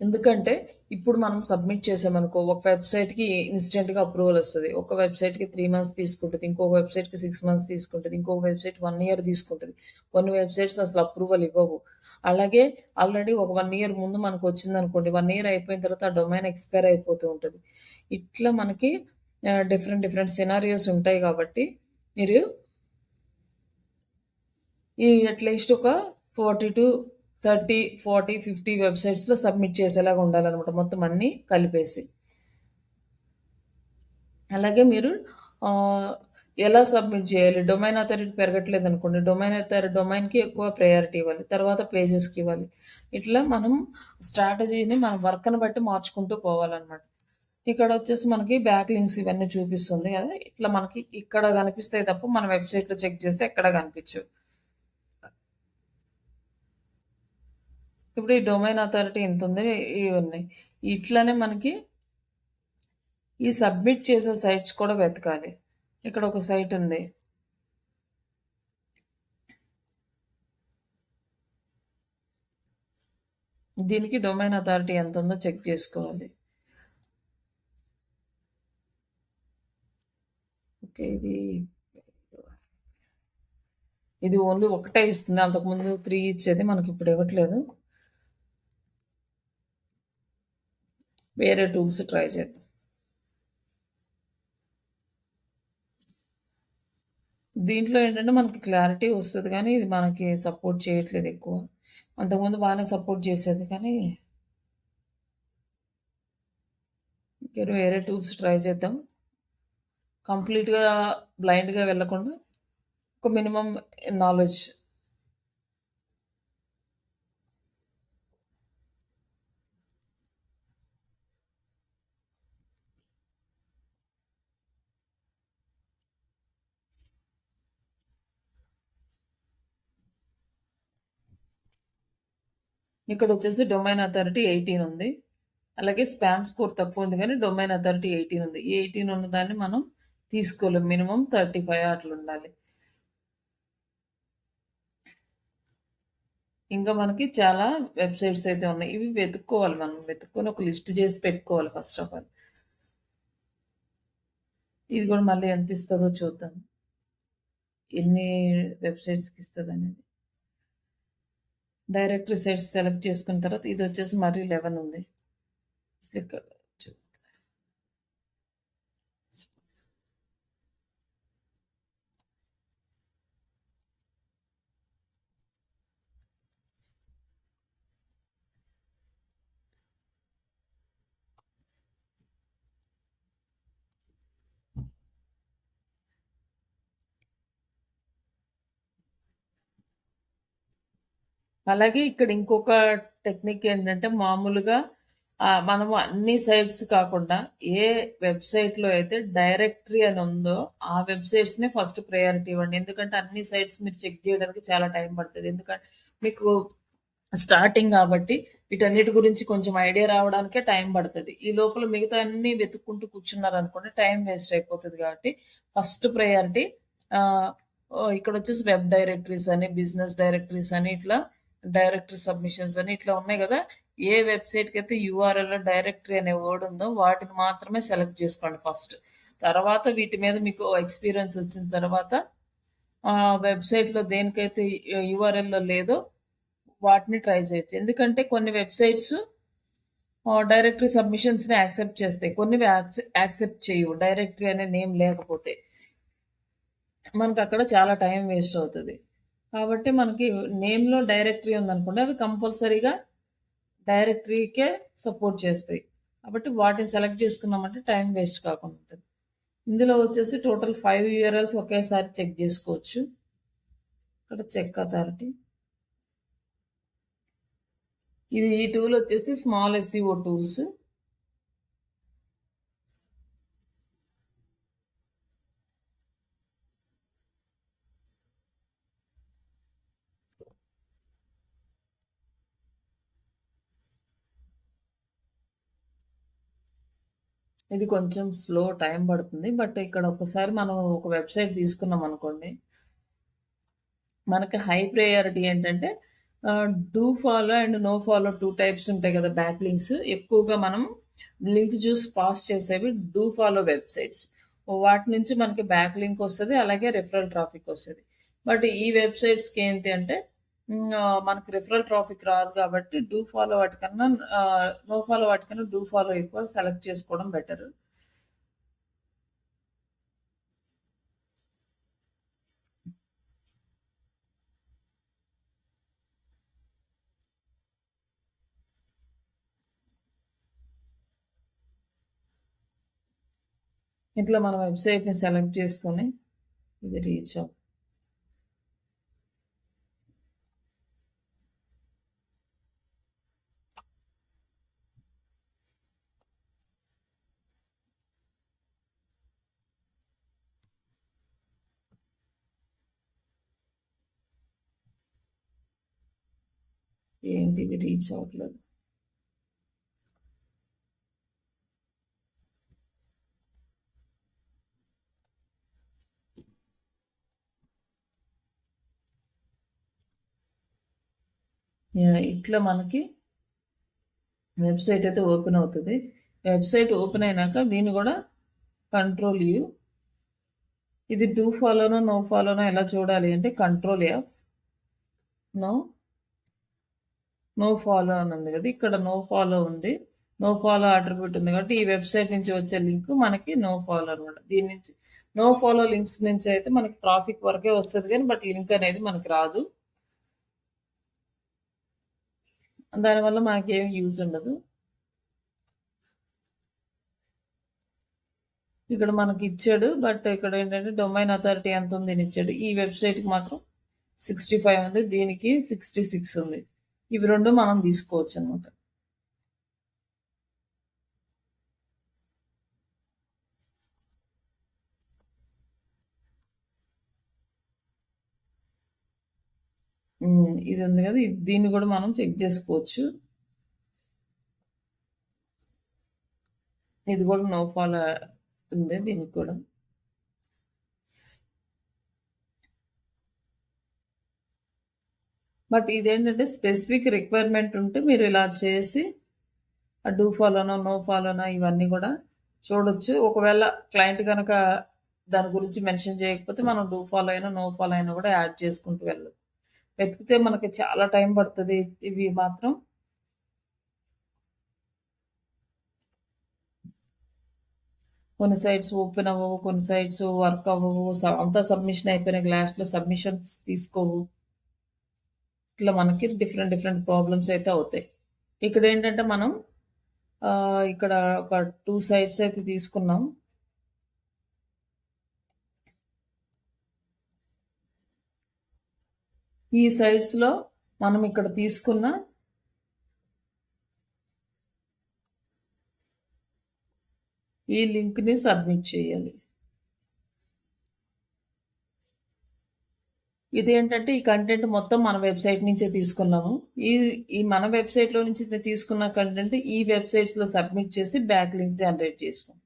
ఎందుకంటే, ఇప్పుడు మనం సబ్మిట్ చేసామనుకో, ఒక వెబ్‌సైట్‌కి ఇన్‌స్టంట్‌గా అప్రూవల్ ఒస్తది. ఒక వెబ్‌సైట్‌కి 3 మంత్స్ తీసుకుంటది. ఇంకొక వెబ్‌సైట్‌కి 6 మంత్స్ తీసుకుంటది. ఇంకొక వెబ్‌సైట్ 1 ఇయర్ తీసుకుంటది. కొన్ని వెబ్‌సైట్స్ అసలు అప్రూవల్ ఇవ్వవు. అలాగే ఆల్రెడీ ఒక 1 ఇయర్ ముందు మనకొచ్చిందనుకోండి, 1 ఇయర్ అయిపోయిన తర్వాత ఆ డొమైన్ ఎక్స్‌పైర్ అయిపోతూ ఉంటది. ఇట్లా మనకి డిఫరెంట్ డిఫరెంట్ సినారియోస్ ఉంటాయి కాబట్టి, మీరు ఈ అట్‌లీస్ట్ ఒక 40-30, 40, 50 వెబ్‌సైట్స్‌లో సబ్మిట్ చేసేలాగా ఉండాలనమాట. మొత్తం అన్నీ కలిపేసి. అలాగే మీరు ఆహ్, ఎలా సబ్మిట్ చేయాలి? డొమైన్ అథారిటీ పెరగట్లేదనుకోండి, డొమైన్‌కి ఎక్కువ ప్రయారిటీ ఇవ్వాలి. తర్వాత పేజెస్‌కి ఇవ్వాలి. ఇట్లా మనం స్ట్రాటజీని మన వర్క్‌ని బట్టి మార్చుకుంటూ పోవాలనమాట. ఇక్కడొచ్చేసి మనకి బ్యాక్ లింక్స్ ఇవన్నీ చూపిస్తుంది గదా! ఇట్లా మనకి ఇక్కడ కనిపిస్తాయి తప్ప మన వెబ్‌సైట్‌లో చెక్ చేస్తే ఎక్కడ కనిపించవు. ఇప్పుడు ఈ డొమైన్ అథారిటీ ఇంతుంది. ఇవున్నాయి. ఇట్లనే మనకి ఈ సబ్మిట్ చేసే సైట్స్ కూడా వెతకాలి. ఇక్కడ ఒక సైట్ ఉంది. దీనికి డొమైన్ అథారిటీ ఎంతుందో చెక్ చేసుకోవాలి. ఓకే. ఇది ఓన్లీ ఒకటే ఇస్తుంది. అంతకుముందు 3 ఇచ్చేది. మనకిప్పుడు ఇవ్వట్లేదు. వేరే టూల్స్ ట్రై చేద్దాం. దీంట్లో ఏంటంటే మనకి క్లారిటీ వస్తది గానీ, ఇది మనకి సపోర్ట్ చేయట్లేదు ఎక్కువ. అంతకుముందు బానే సపోర్ట్ చేసేది కానీ, వేరే టూల్స్ ట్రై చేద్దాం. కంప్లీట్‌గా బ్లైండ్‌గా వెళ్ళకుండా ఒక మినిమమ్ నాలెడ్జ్. ఇక్కడొచ్చేసి డొమైన్ అథారిటీ 18 ఉంది. అలాగే స్పామ్ స్కోర్ తక్కువుంది గానీ, డొమైన్ అథారిటీ 18 ఉంది. ఈ 18 ఉన్నదాన్ని మనం తీసుకోలేం. మినిమమ్ 35 అట్లుండాలి. ఇంకా మనకి చాలా వెబ్‌సైట్స్ అయితే ఉన్నాయి. ఇవి వెతుక్కోవాలి మనం. వెతుక్కొని ఒక లిస్ట్ చేసి పెట్టుకోవాలి ఫస్ట్ ఆఫ్ ఆల్. ఇది గూడా మళ్ళీ ఎంతిస్తదో చూద్దాం. ఎన్ని వెబ్‌సైట్స్‌కి ఇస్తదనేది. డైరెక్టరీ సైట్స్ సెలెక్ట్ చేసుకున్న తర్వాత ఇది వచ్చేసి మరీ 11 ఉంది. అసలు ఇక్కడ అలాగే ఇక్కడ ఇంకొక టెక్నిక్ ఏంటంటే మామూలుగా మనము అన్ని సైట్స్ కాకుండా ఏ వెబ్‌సైట్‌లో అయితే డైరెక్టరీ అని ఉందో ఆ వెబ్‌సైట్స్‌నే ఫస్ట్ ప్రయారిటీ ఇవ్వండి. ఎందుకంటే అన్ని సైట్స్ మీరు చెక్ చేయడానికి చాలా టైం పడతది. ఎందుకంటే మీకు స్టార్టింగ్ గాబట్టి వీటన్నిటి గురించి కొంచెం ఐడియా రావడానికే టైం పడతది. ఈ లోపల మిగతా అన్నీ వెతుక్కుంటూ కూర్చున్నారనుకోండి టైం వేస్ట్ అయిపోతది గాబట్టి ఫస్ట్ ప్రయారిటీ ఆహ్, ఇక్కడొచ్చేసి వెబ్ డైరెక్టరీస్ అని, బిజినెస్ డైరెక్టరీస్ అని ఇట్లా డైరెక్టరీ సబ్మిషన్స్ అని ఇట్లా ఉన్నాయి గదా! ఏ వెబ్‌సైట్‌కైతే యూఆర్ఎల్‌లో డైరెక్టరీ అనే వర్డ్ ఉందో వాటిని మాత్రమే సెలెక్ట్ జేసుకోండి ఫస్ట్. తర్వాత వీటి మీద మీకు ఎక్స్‌పీరియన్స్ వచ్చిన తర్వాత వెబ్‌సైట్‌లో దేనికైతే యూఆర్ఎల్‌లో లేదో వాటిని ట్రై చేయొచ్చు. ఎందుకంటే కొన్ని వెబ్‌సైట్స్ డైరెక్టరీ సబ్మిషన్స్‌ని యాక్సెప్ట్ చేస్తాయి. కొన్నివి యాక్సెప్ట్ చేయవు. డైరెక్టరీ అనే నేమ్ లేకపోతే. మనకక్కడ చాలా టైం వేస్ట్ అవుతది. కాబట్టి మనకి నేమ్‌లో డైరెక్టరీ ఉందనుకోండి, అవి కంపల్సరీగా డైరెక్టరీకే సపోర్ట్ చేస్తాయి. కాబట్టి వాటిని సెలెక్ట్ చేసుకున్నామంటే టైం వేస్ట్ కాకుండా ఉంటది. ఇందులో వచ్చేసి టోటల్ 5 యూఆర్ఎల్స్ ఒకేసారి చెక్ జేసుకోవచ్చు. ఇక్కడ చెక్ అథారిటీ. ఈ టూల్ వచ్చేసి స్మాల్ ఎస్‌సిఓ టూల్స్. ఇది కొంచెం స్లో టైం పడుతుంది. బట్ ఇక్కడ ఒక్కసారి మనం ఒక వెబ్‌సైట్ తీసుకున్నామనుకోండి, మనకి హై ప్రయారిటీ ఏంటంటే do follow and no follow 2 types ఉంటాయి కదా! Back links. ఎక్కువగా మనం లింక్ చూసి పాస్ చేసేవి డూ ఫాలో వెబ్‌సైట్స్. వాటి నుంచి మనకి బ్యాక్ లింక్ వస్తది. అలాగే రిఫరల్ ట్రాఫిక్ వస్తది. బట్ ఈ వెబ్‌సైట్స్‌కి ఏంటి అంటే మనకి రిఫరల్ ట్రాఫిక్ రాదు కాబట్టి డూ ఫాలో వాటికన్నా నో ఫాలో వాటికన్నా డూ ఫాలో ఎక్కువ సెలెక్ట్ చేసుకోవడం బెటర్. ఇట్లా మన వెబ్‌సైట్‌ని సెలెక్ట్ చేసుకొని ఇది రీచ్ అవ్వ ఏంటి ఇది రీచ్ అవ్వట్లేదు. ఇట్లా మనకి వెబ్‌సైట్ అయితే ఓపెన్ అవుతది. వెబ్‌సైట్ ఓపెన్ అయినాక దీన్ని గూడా కంట్రోల్ యూ. ఇది డూ ఫాలోనో, నో ఫాలోనో ఎలా చూడాలి అంటే control F. No, no follow అని ఉంది గదా! ఇక్కడ నో ఫాలో ఉంది. నో ఫాలో అట్రిబ్యూట్ ఉంది కాబట్టి ఈ వెబ్‌సైట్ నుంచి వచ్చే లింక్ మనకి నో ఫాలో అనమాట. దీని నుంచి నో ఫాలో లింక్స్ నుంచి అయితే మనకి ట్రాఫిక్ వరకే వస్తది గానీ బట్ లింక్ అనేది మనకి రాదు. దానివల్ల మనకేం యూజ్ ఉండదు. ఇక్కడ మనకిచ్చాడు. బట్ ఇక్కడేంటంటే డొమైన్ అథారిటీ ఎంతుంది అని ఇచ్చాడు. ఈ వెబ్‌సైట్‌కి మాత్రం 65 ఉంది. దీనికి 66 ఉంది. ఇవి 2 మనం తీసుకోవచ్చనమాట. ఇది ఉంది గదా! దీన్ని గూడా మనం చెక్ జేసుకోవచ్చు. ఇది గూడా నో ఫాలో ఉంది దీనికి కూడా. బట్ ఇదేంటంటే స్పెసిఫిక్ రిక్వైర్‌మెంట్ ఉంటే మీరు ఇలా చేసి డూ ఫాలోనో, నో ఫాలోనో ఇవన్నీ గూడా చూడొచ్చు. ఒకవేళ క్లయింట్ గనక దాని గురించి మెన్షన్ చేయకపోతే మనం డూ ఫాలో అయినా, నో ఫాలో అయినా గూడా యాడ్ చేసుకుంటూ వెళ్ళొచ్చు. వెతికితే మనకి చాలా టైం పడుతుంది ఇవి మాత్రం. కొన్ని సైట్స్ ఓపెన్ అవ్వవు, కొన్ని సైట్స్ వర్క్ అవ్వవు, అంతా సబ్మిషన్ అయిపోయినాక లాస్ట్‌లో సబ్మిషన్స్ తీసుకోవు. ఇట్లా మనకి డిఫరెంట్ డిఫరెంట్ ప్రాబ్లమ్స్ అయితే అవుతాయి. ఇక్కడేంటంటే మనం ఇక్కడ ఒక 2 సైట్స్ అయితే తీసుకున్నాం. ఈ సైట్స్‌లో మనం ఇక్కడ తీసుకున్న ఈ లింక్‌ని సబ్మిట్ చేయాలి. ఇదేంటంటే ఈ కంటెంట్ మొత్తం మన వెబ్‌సైట్ నుంచే తీసుకున్నాము. ఈ ఈ మన వెబ్‌సైట్‌లో నుంచి తీసుకున్న కంటెంట్ ఈ వెబ్‌సైట్స్‌లో సబ్మిట్ చేసి బ్యాక్ లింక్ జనరేట్ చేసుకున్నాం.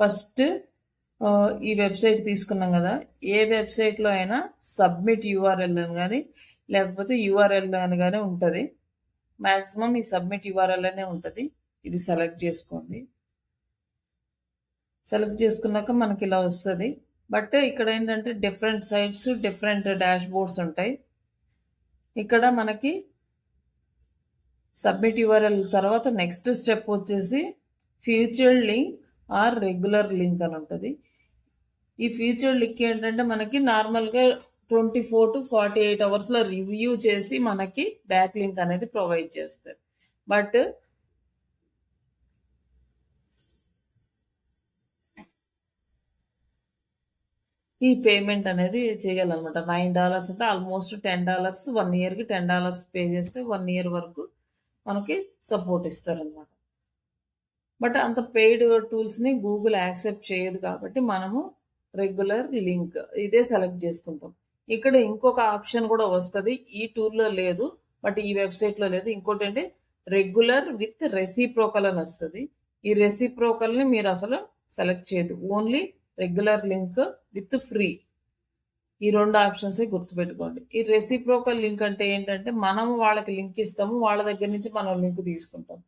ఫస్ట్ ఈ వెబ్‌సైట్ తీసుకున్నాం కదా! ఏ వెబ్‌సైట్‌లో అయినా సబ్మిట్ యూఆర్ఎల్ అని గాని, లేకపోతే యూఆర్ఎల్ అని గాని ఉంటది. మాక్సిమం ఈ సబ్మిట్ యూఆర్ఎల్ అనే ఉంటది. ఇది సెలెక్ట్ చేసుకోండి. సెలెక్ట్ చేసుకున్నాక మనకి ఇలా వస్తది. బట్ ఇక్కడ ఏంటంటే different sites, different dash boards ఉంటాయి. ఇక్కడ మనకి సబ్మిట్ యూఆర్ఎల్ తర్వాత నెక్స్ట్ స్టెప్ వచ్చేసి featured link or regular link అని ఉంటుంది. ఈ ఫ్యూచర్ లింక్ ఏంటంటే మనకి నార్మల్గా 24 to 48 అవర్స్లో రివ్యూ చేసి మనకి బ్యాక్ లింక్ అనేది ప్రొవైడ్ చేస్తారు. బట్ ఈ పేమెంట్ అనేది చేయాలన్నమాట. $9 అంటే ఆల్మోస్ట్ $10, 1 ఇయర్కి $10 పే చేస్తే 1 ఇయర్ వరకు మనకి సపోర్ట్ ఇస్తారనమాట. బట్ అంత పెయిడ్ టూల్స్ని గూగుల్ యాక్సెప్ట్ చేయదు కాబట్టి మనము రెగ్యులర్ లింక్ ఇదే సెలెక్ట్ చేసుకుంటాం. ఇక్కడ ఇంకొక ఆప్షన్ కూడా వస్తుంది, ఈ టూల్లో లేదు బట్ ఈ వెబ్సైట్లో లేదు. ఇంకోటి అంటే రెగ్యులర్ విత్ రెసిప్రోకల్ అని వస్తుంది. ఈ రెసిప్రోకల్ని మీరు అసలు సెలెక్ట్ చేయదు, only regular link with free. ఈ 2 ఆప్షన్స్ గుర్తుపెట్టుకోండి. ఈ రెసిప్రోకల్ లింక్ అంటే ఏంటంటే మనము వాళ్ళకి లింక్ ఇస్తాము, వాళ్ళ దగ్గర నుంచి మనం లింక్ తీసుకుంటాం.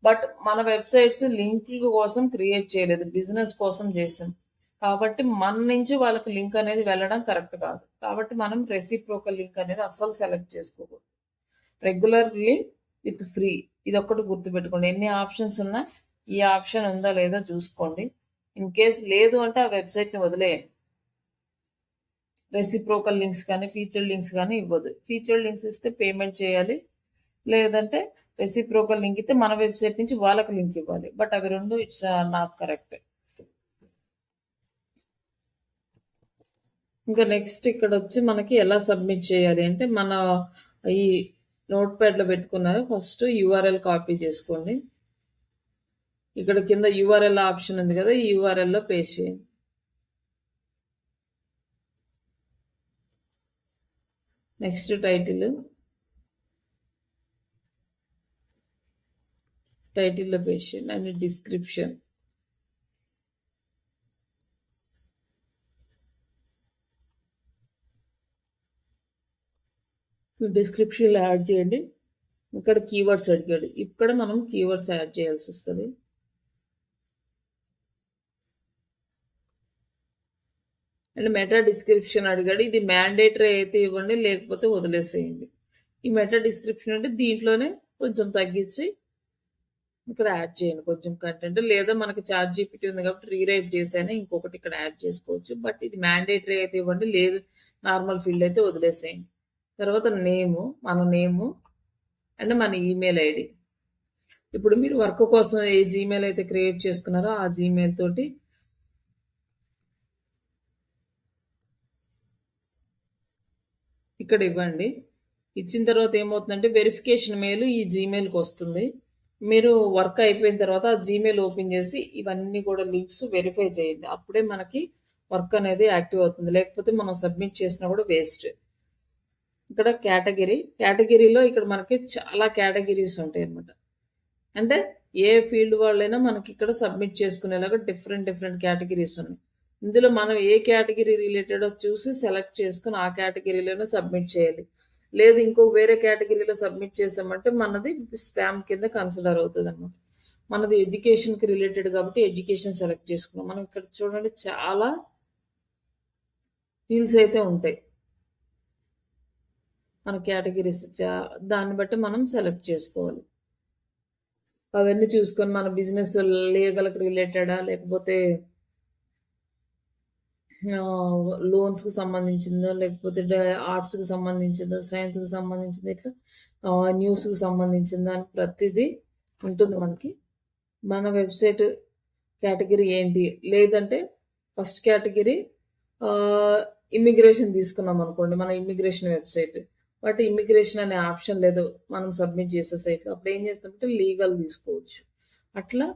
బట్ మన వెబ్సైట్స్ లింకుల కోసం క్రియేట్ చేయలేదు, బిజినెస్ కోసం చేసాం. కాబట్టి మన నుంచి వాళ్ళకి లింక్ అనేది వెళ్ళడం కరెక్ట్ కాదు. కాబట్టి మనం రెసిప్రోకల్ లింక్ అనేది అస్సలు సెలెక్ట్ చేసుకోకూడదు. రెగ్యులర్ లింక్ విత్ ఫ్రీ, ఇది ఒక్కటి గుర్తుపెట్టుకోండి. ఎన్ని ఆప్షన్స్ ఉన్నా ఈ ఆప్షన్ ఉందా లేదా చూసుకోండి. ఇన్ కేస్ లేదు అంటే ఆ వెబ్సైట్ని వదిలేయండి. రెసిప్రోకల్ లింక్స్ కానీ ఫీచర్ లింక్స్ కానీ ఇవ్వదు. ఫీచర్ లింక్స్ ఇస్తే పేమెంట్ చేయాలి, లేదంటే రెసిప్రోకల్ లింక్ ఇస్తే మన వెబ్సైట్ నుంచి వాళ్ళకి లింక్ ఇవ్వాలి. బట్ అవి రెండు ఇట్స్ నాట్ కరెక్ట్. ఇంకా నెక్స్ట్ ఇక్కడ వచ్చి మనకి ఎలా సబ్మిట్ చేయాలి అంటే మన ఈ నోట్ ప్యాడ్లో పెట్టుకున్నారు. ఫస్ట్ యూఆర్ఎల్ కాపీ చేసుకోండి. ఇక్కడ కింద యూఆర్ఎల్ ఆప్షన్ ఉంది కదా, ఈ యూఆర్ఎల్లో పేస్ట్ చేయండి. నెక్స్ట్ టైటిల్లో పేస్ట్ చేయండి అండ్ డిస్క్రిప్షన్. డిస్క్రిప్షన్లో యాడ్ చేయండి. ఇక్కడ కీవర్డ్స్ అడిగాడు, ఇక్కడ మనం కీవర్డ్స్ యాడ్ చేయాల్సి వస్తుంది. అండ్ మెటా డిస్క్రిప్షన్ అడిగాడు, ఇది మ్యాండేటరీ అయితే ఇవ్వండి, లేకపోతే వదిలేసేయండి. ఈ మెటా డిస్క్రిప్షన్ అంటే దీంట్లోనే కొంచెం తగ్గించి ఇక్కడ యాడ్ చేయండి కొంచెం కంటెంట్, లేదా మనకి చాట్ జీపీటీ ఉంది కాబట్టి రీరైట్ చేసైనా ఇంకొకటి ఇక్కడ యాడ్ చేసుకోవచ్చు. బట్ ఇది మ్యాండేటరీ అయితే ఇవ్వండి, లేదు నార్మల్ ఫీల్డ్ అయితే వదిలేసేయండి. తర్వాత మన నేము అండ్ మన ఈమెయిల్ ఐడి. ఇప్పుడు మీరు వర్క్ కోసం ఏ జీమెయిల్ అయితే క్రియేట్ చేసుకున్నారో ఆ జీమెయిల్ తోటి ఇక్కడ ఇవ్వండి. ఇచ్చిన తర్వాత ఏమవుతుందంటే వెరిఫికేషన్ మెయిల్ ఈ జీమెయిల్కి వస్తుంది. మీరు వర్క్ అయిపోయిన తర్వాత ఆ జీమెయిల్ ఓపెన్ చేసి ఇవన్నీ కూడా లింక్స్ వెరిఫై చేయండి, అప్పుడే మనకి వర్క్ అనేది యాక్టివ్ అవుతుంది. లేకపోతే మనం సబ్మిట్ చేసినా కూడా వేస్ట్. ఇక్కడ కేటగిరీలో ఇక్కడ మనకి చాలా కేటగిరీస్ ఉంటాయి అన్నమాట. అంటే ఏ ఫీల్డ్ వాళ్ళైనా మనకి ఇక్కడ సబ్మిట్ చేసుకునేలాగా డిఫరెంట్ కేటగిరీస్ ఉన్నాయి. ఇందులో మనం ఏ కేటగిరీ రిలేటెడో చూసి సెలెక్ట్ చేసుకుని ఆ కేటగిరీలోనే సబ్మిట్ చేయాలి. లేదు ఇంకో వేరే కేటగిరీలో సబ్మిట్ చేసామంటే మనది స్పామ్ కింద కన్సిడర్ అవుతుంది అన్నమాట. మనది ఎడ్యుకేషన్కి రిలేటెడ్ కాబట్టి ఎడ్యుకేషన్ సెలెక్ట్ చేసుకున్నాం. మనం ఇక్కడ చూడండి చాలా ఫీల్డ్స్ అయితే ఉంటాయి. మన కేటగిరీస్ దాన్ని బట్టి మనం సెలెక్ట్ చేసుకోవాలి. అవన్నీ చూసుకొని మన బిజినెస్ లీగల్‌కి రిలేటెడా లేకపోతే లోన్స్‌కి సంబంధించిందా? లేకపోతే ఆర్ట్స్‌కి సంబంధించిందా? సైన్స్‌కి సంబంధించిందా? ఇట్లా న్యూస్‌కి సంబంధించిందా? అని ప్రతిదీ ఉంటుంది మనకి. మన వెబ్‌సైట్ కేటగిరీ ఏంటి? లేదంటే ఫస్ట్ కేటగిరీ ఇమ్మిగ్రేషన్ తీసుకున్నామనుకోండి. మన ఇమ్మిగ్రేషన్ వెబ్‌సైట్. బట్ ఇమ్మిగ్రేషన్ అనే ఆప్షన్ లేదు. మనం సబ్మిట్ చేసే సైట్‌లో. అప్పుడు ఏం చేస్తామంటే లీగల్ తీసుకోవచ్చు. అట్లా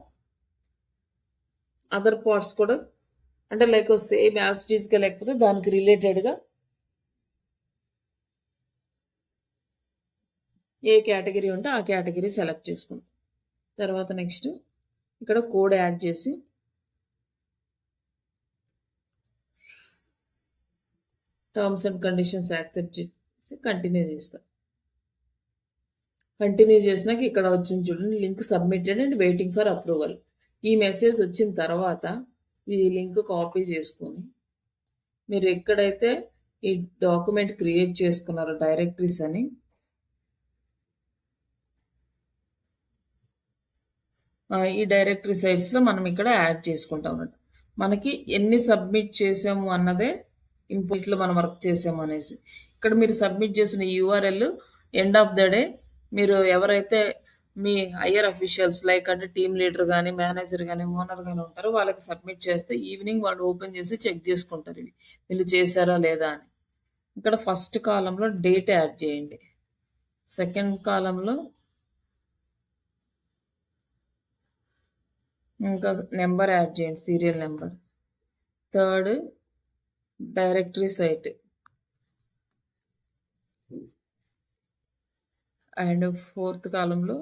అదర్ పార్ట్స్ కూడా అంటే లైక్ సేమ్ యాజ్ ఇట్ ఈస్‌గా లేకపోతే దానికి రిలేటెడ్‌గా ఏ కేటగిరీ ఉంటే ఆ కేటగిరీ సెలెక్ట్ చేసుకుంటాం. తర్వాత నెక్స్ట్ ఇక్కడ కోడ్ యాడ్ చేసి టర్మ్స్ అండ్ కండిషన్స్ యాక్సెప్ట్ చేసి కంటిన్యూ చేస్తాం. కంటిన్యూ చేసినాక ఇక్కడ వచ్చింది చూడండి link submitted and waiting for approval. ఈ మెసేజ్ వచ్చిన తర్వాత ఈ లింక్ కాపీ చేసుకొని మీరు ఎక్కడైతే ఈ డాక్యుమెంట్ క్రియేట్ చేసుకున్నారో డైరెక్టరీస్ అని ఈ డైరెక్టరీ సైట్స్లో మనం ఇక్కడ యాడ్ చేసుకుంటాం అన్నట్టు. మనకి ఎన్ని సబ్మిట్ చేసాము అన్నదే ఇంపుట్లో మనం వర్క్ చేసాము అనేసి. ఇక్కడ మీరు సబ్మిట్ చేసిన URL end of the day మీరు ఎవరైతే మీ హయ్యర్ అఫీషియల్స్ లైక్ అంటే టీమ్ లీడర్ కానీ మేనేజర్ కానీ ఓనర్ కానీ ఉంటారో వాళ్ళకి సబ్మిట్ చేస్తే ఈవినింగ్ వాళ్ళు ఓపెన్ చేసి చెక్ చేసుకుంటారు ఇవి వీళ్ళు చేశారా లేదా అని. ఇక్కడ ఫస్ట్ కాలంలో డేట్ యాడ్ చేయండి. సెకండ్ కాలంలో ఇంకా నెంబర్ యాడ్ చేయండి, serial number. Third directory site and fourth కాలంలో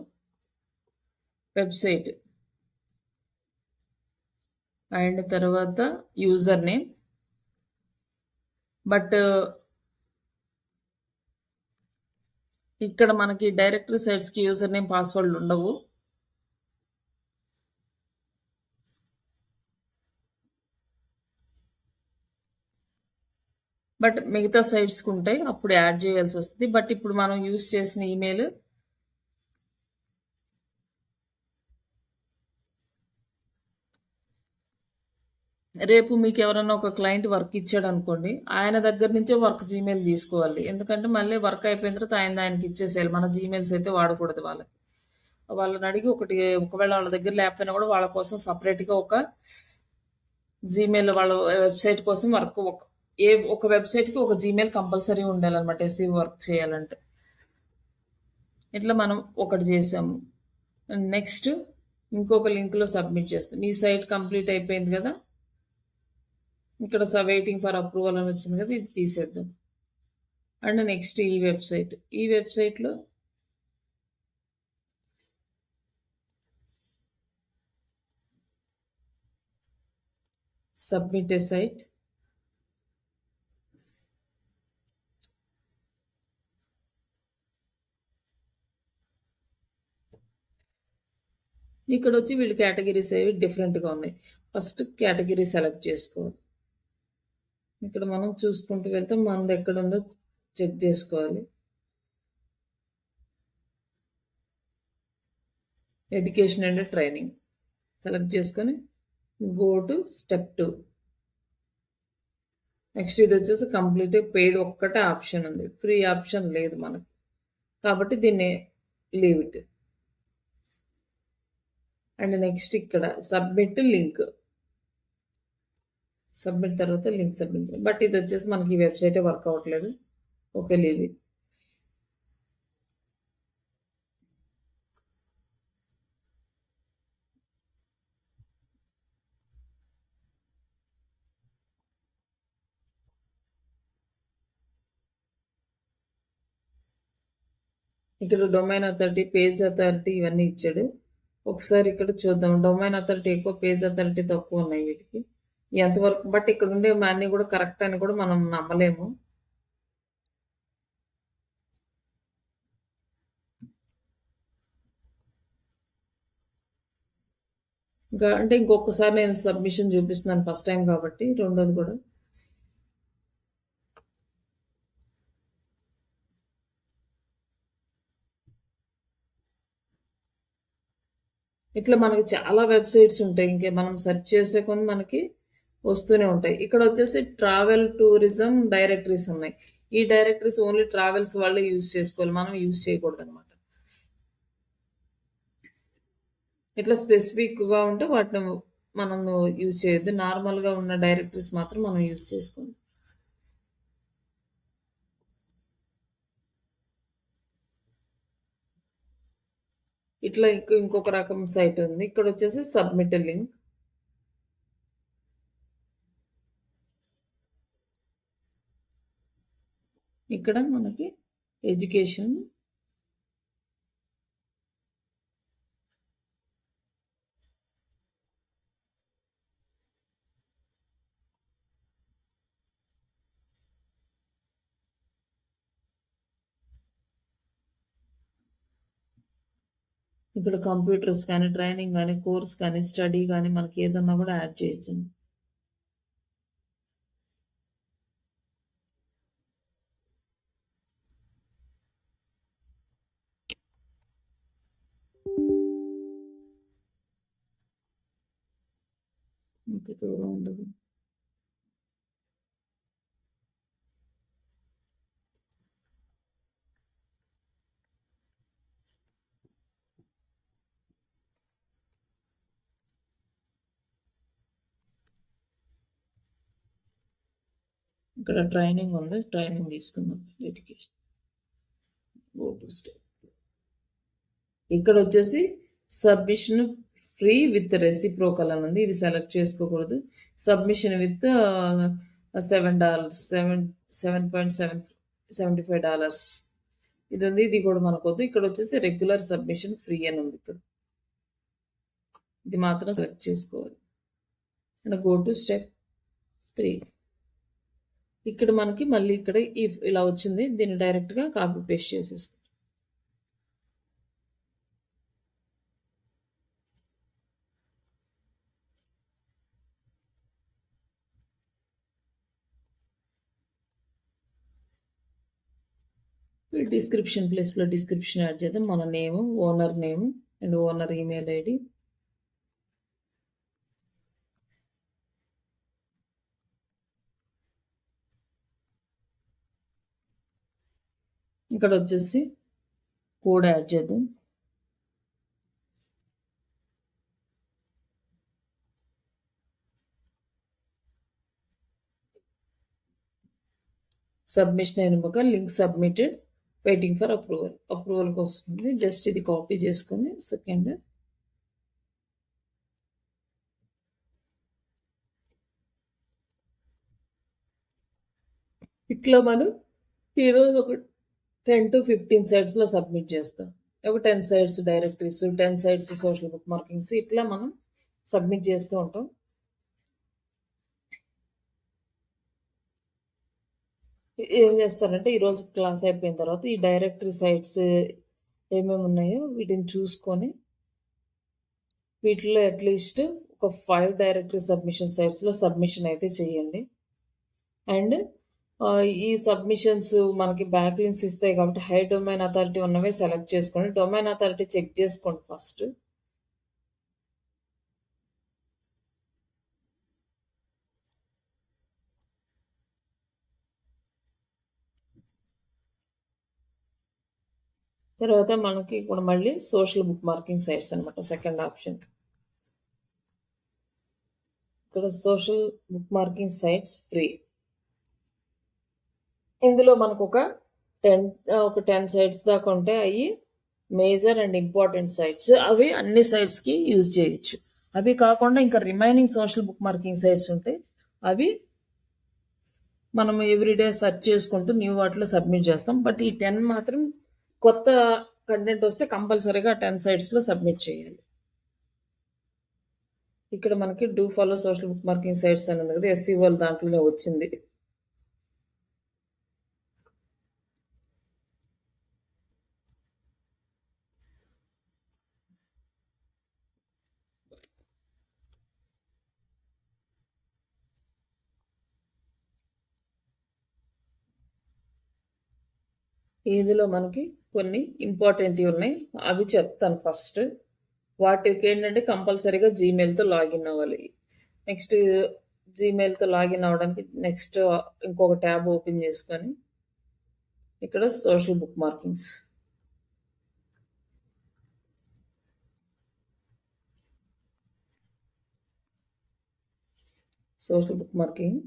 వెబ్సైట్ అండ్ తర్వాత యూజర్ నేమ్. బట్ ఇక్కడ మనకి డైరెక్టరీ సైట్స్కి యూజర్ నేమ్ పాస్వర్డ్లు ఉండవు. బట్ మిగతా సైట్స్కి ఉంటాయి, అప్పుడు యాడ్ చేయాల్సి వస్తుంది. బట్ ఇప్పుడు మనం యూజ్ చేసిన ఈమెయిల్ రేపు మీకు ఎవరైనా ఒక క్లయింట్ వర్క్ ఇచ్చాడు అనుకోండి, ఆయన దగ్గర నుంచే వర్క్ జీమెయిల్ తీసుకోవాలి. ఎందుకంటే మళ్ళీ వర్క్ అయిపోయిన తర్వాత ఆయనకి ఇచ్చేసేయాలి. మన జీమెయిల్స్ అయితే వాడకూడదు వాళ్ళకి. వాళ్ళని అడిగి ఒకవేళ వాళ్ళ దగ్గర లేకపోయినా కూడా వాళ్ళ కోసం సపరేట్గా ఒక జీమెయిల్ వాళ్ళ వెబ్సైట్ కోసం వర్క్ ఒక వెబ్సైట్కి ఒక జీమెయిల్ కంపల్సరీ ఉండాలన్నమాట ఎస్ఈఓ వర్క్ చేయాలంటే. ఇట్లా మనం ఒకటి చేసాము. నెక్స్ట్ ఇంకొక లింక్లో సబ్మిట్ చేస్తాం. మీ సైట్ కంప్లీట్ అయిపోయింది కదా, ఇక్కడ వెయిటింగ్ ఫర్ అప్రూవల్ అని వచ్చింది కదా, ఇది తీసేద్దాం. అండ్ నెక్స్ట్ ఈ వెబ్సైట్లో సబ్మిట్ ఏ సైట్. ఇక్కడ వచ్చి వీళ్ళు కేటగిరీస్ అవి డిఫరెంట్గా ఉన్నాయి. ఫస్ట్ కేటగిరీ సెలెక్ట్ చేసుకోవాలి. ఇక్కడ మనం చూసుకుంటూ వెళ్తే మనది ఎక్కడ ఉందో చెక్ చేసుకోవాలి. ఎడ్యుకేషన్ అండ్ ట్రైనింగ్ సెలెక్ట్ చేసుకొని గో టు స్టెప్ 2. నెక్స్ట్ ఇది వచ్చేసి కంప్లీట్ పెయిడ్ ఒక్కటే ఆప్షన్ ఉంది, ఫ్రీ ఆప్షన్ లేదు మనకి, కాబట్టి దీన్ని లీవ్ ఇట్. అండ్ నెక్స్ట్ ఇక్కడ సబ్మిట్ లింక్. సబ్మిట్ తర్వాత లింక్ సబ్మిట్. బట్ ఇది వచ్చేసి మనకి ఈ వెబ్సైటే వర్క్ అవ్వట్లేదు. Okay, leave it. ఇక్కడ డొమైన్ అథారిటీ, పేజ్ అథారిటీ ఇవన్నీ ఇచ్చాడు. ఒకసారి ఇక్కడ చూద్దాం. డొమైన్ అథారిటీ ఎక్కువ, పేజ్ అథారిటీ తక్కువ ఉన్నాయి వీటికి ఎంతవరకు. బట్ ఇక్కడ ఉండే అన్నీ కూడా కరెక్ట్ అని కూడా మనం నమ్మలేము. ఇంకా అంటే ఇంకొకసారి నేను సబ్మిషన్ చూపిస్తున్నాను, ఫస్ట్ టైం కాబట్టి. రెండోది కూడా ఇట్లా మనకి చాలా వెబ్సైట్స్ ఉంటాయి. ఇంకే మనం సెర్చ్ చేసే కొన్ని మనకి వస్తూనే ఉంటాయి. ఇక్కడ వచ్చేసి ట్రావెల్ టూరిజం డైరెక్టరీస్ ఉన్నాయి. ఈ డైరెక్టరీస్ ఓన్లీ ట్రావెల్స్ వాళ్ళే యూజ్ చేసుకోవాలి. మనం యూజ్ చేయకూడదనమాట. ఇట్లా స్పెసిఫిక్‌గా ఉంటే వాటిని మనము యూజ్ చేయొద్దు. నార్మల్‌గా ఉన్న డైరెక్టరీస్ మాత్రం మనం యూజ్ చేసుకోవాలి. ఇట్లా ఇంకొక రకం సైట్ ఉంది. ఇక్కడొచ్చేసి సబ్మిట్ లింక్. ఇక్కడ మనకి ఎడ్యుకేషన్ ఇక్కడ కంప్యూటర్స్ కానీ, ట్రైనింగ్ గానీ, కోర్స్ కానీ, స్టడీ గానీ మనకి ఏదన్నా గూడా యాడ్ చేయొచ్చండి. ఇంత దూరం ఉండదు. ఇక్కడ ట్రైనింగ్ ఉంది. ట్రైనింగ్ తీసుకుందాం. ఎడ్యుకేషన్. Go to step. ఇక్కడొచ్చేసి సబ్మిషన్ ఫ్రీ విత్ రెసిప్రోకల్ అని ఉంది. ఇది సెలెక్ట్ చేసుకోకూడదు. సబ్మిషన్ విత్ $7 $7.75 ఇది ఉంది. ఇది కూడా మనకొద్దు. ఇక్కడొచ్చేసి రెగ్యులర్ సబ్మిషన్ ఫ్రీ అని ఉంది ఇక్కడ. ఇది మాత్రం సెలెక్ట్ చేసుకోవాలి. ఇక్కడ గో టు స్టెప్ 3. ఇక్కడ మనకి మళ్ళీ ఇక్కడ ఇలా వచ్చింది. దీన్ని డైరెక్ట్‌గా కాపీ పేస్ట్ చేసేసుకో. ఈ డిస్క్రిప్షన్ ప్లేస్‌లో డిస్క్రిప్షన్ యాడ్ చేద్దాం. మన name, owner name and owner email ID. ఇక్కడొచ్చేసి కోడ్ యాడ్ చేద్దాం. సబ్మిషన్ అయినాక link submitted waiting for approval. అప్రూవల్‌కి వస్తుంది. జస్ట్ ఇది కాపీ చేసుకొని సెకండ్ ఇట్లా మనం ఈరోజు ఒక 10-15 సైట్స్‌లో సబ్మిట్ చేస్తాం. ఒక 10 sites directories, 10 sites social bookmarkings ఇట్లా మనం సబ్మిట్ చేస్తూ ఉంటాం. ఏం చేస్తారంటే ఈరోజు క్లాస్ అయిపోయిన తర్వాత ఈ డైరెక్టరీ సైట్స్ ఏమేమి ఉన్నాయో వీటిని చూసుకొని వీటిలో అట్లీస్ట్ ఒక 5 డైరెక్టరీ సబ్మిషన్ సైట్స్‌లో సబ్మిషన్ అయితే చేయండి. అండ్ ఈ సబ్మిషన్స్ మనకి బ్యాక్ లింక్స్ ఇస్తాయి కాబట్టి హై డొమైన్ అథారిటీ ఉన్నవే సెలెక్ట్ చేసుకోండి. డొమైన్ అథారిటీ చెక్ చేసుకోండి ఫస్ట్. తర్వాత మనకి ఇప్పుడు మళ్ళీ సోషల్ బుక్ మార్కింగ్ సైట్స్ అనమాట సెకండ్ ఆప్షన్. ఇక్కడ social bookmarking sites free. ఇందులో మనకు ఒక 10 సైట్స్ దాకా ఉంటాయి. అవి మేజర్ అండ్ ఇంపార్టెంట్ సైట్స్. అవి అన్ని సైట్స్‌కి యూజ్ చేయొచ్చు. అవి కాకుండా ఇంకా remaining social bookmarking sites ఉంటాయి. అవి మనం ఎవ్రీడే సెర్చ్ చేసుకుంటూ న్యూ వాటిలో సబ్మిట్ చేస్తాం. బట్ ఈ 10 మాత్రం కొత్త కంటెంట్ వస్తే కంపల్సరీగా 10 సైట్స్‌లో సబ్మిట్ చేయాలి. ఇక్కడ మనకి do follow social bookmarking sites అని ఉంది కదా! ఎస్‌సీఓఎల్ దాంట్లోనే వచ్చింది. ఇందులో మనకి కొన్ని ఇంపార్టెంట్‌వి ఉన్నాయి. అవి చెప్తాను ఫస్ట్. వాటికి ఏంటంటే కంపల్సరీగా జీమెయిల్తో లాగిన్ అవ్వాలి. నెక్స్ట్ జీమెయిల్తో లాగిన్ అవ్వడానికి నెక్స్ట్ ఇంకొక ట్యాబ్ ఓపెన్ చేసుకొని ఇక్కడ social book markings, social book marking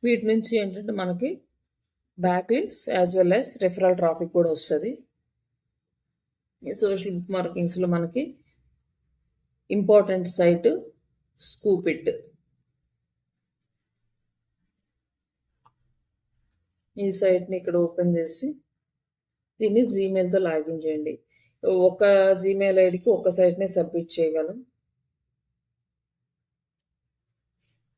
వీటి నుంచి ఏంటంటే మనకి back links as well as referral traffic కూడా వస్తుంది. ఈ సోషల్ బుక్ మార్కింగ్స్లో మనకి ఇంపార్టెంట్ సైట్ స్కూప్ ఇట్. ఈ సైట్ని ఇక్కడ ఓపెన్ చేసి దీన్ని జీమెయిల్తో లాగిన్ చేయండి. ఒక జీమెయిల్ ఐడికి ఒక సైట్నే సబ్మిట్ చేయగలం.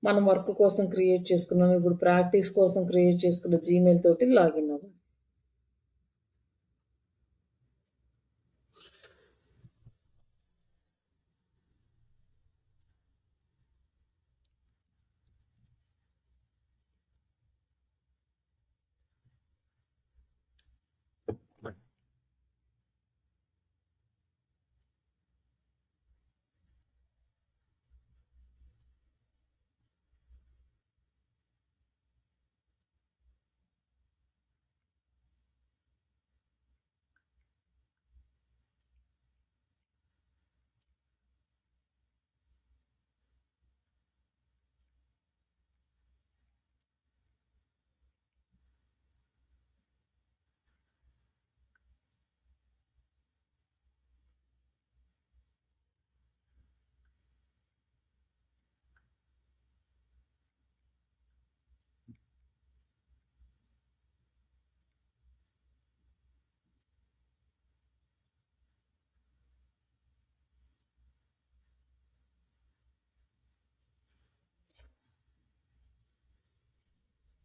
మనం వర్క్ కోసం క్రియేట్ చేసుకున్నాం, ఇప్పుడు ప్రాక్టీస్ కోసం క్రియేట్ చేసుకున్న జీమెయిల్ తోటి లాగిన్ అవ్వం.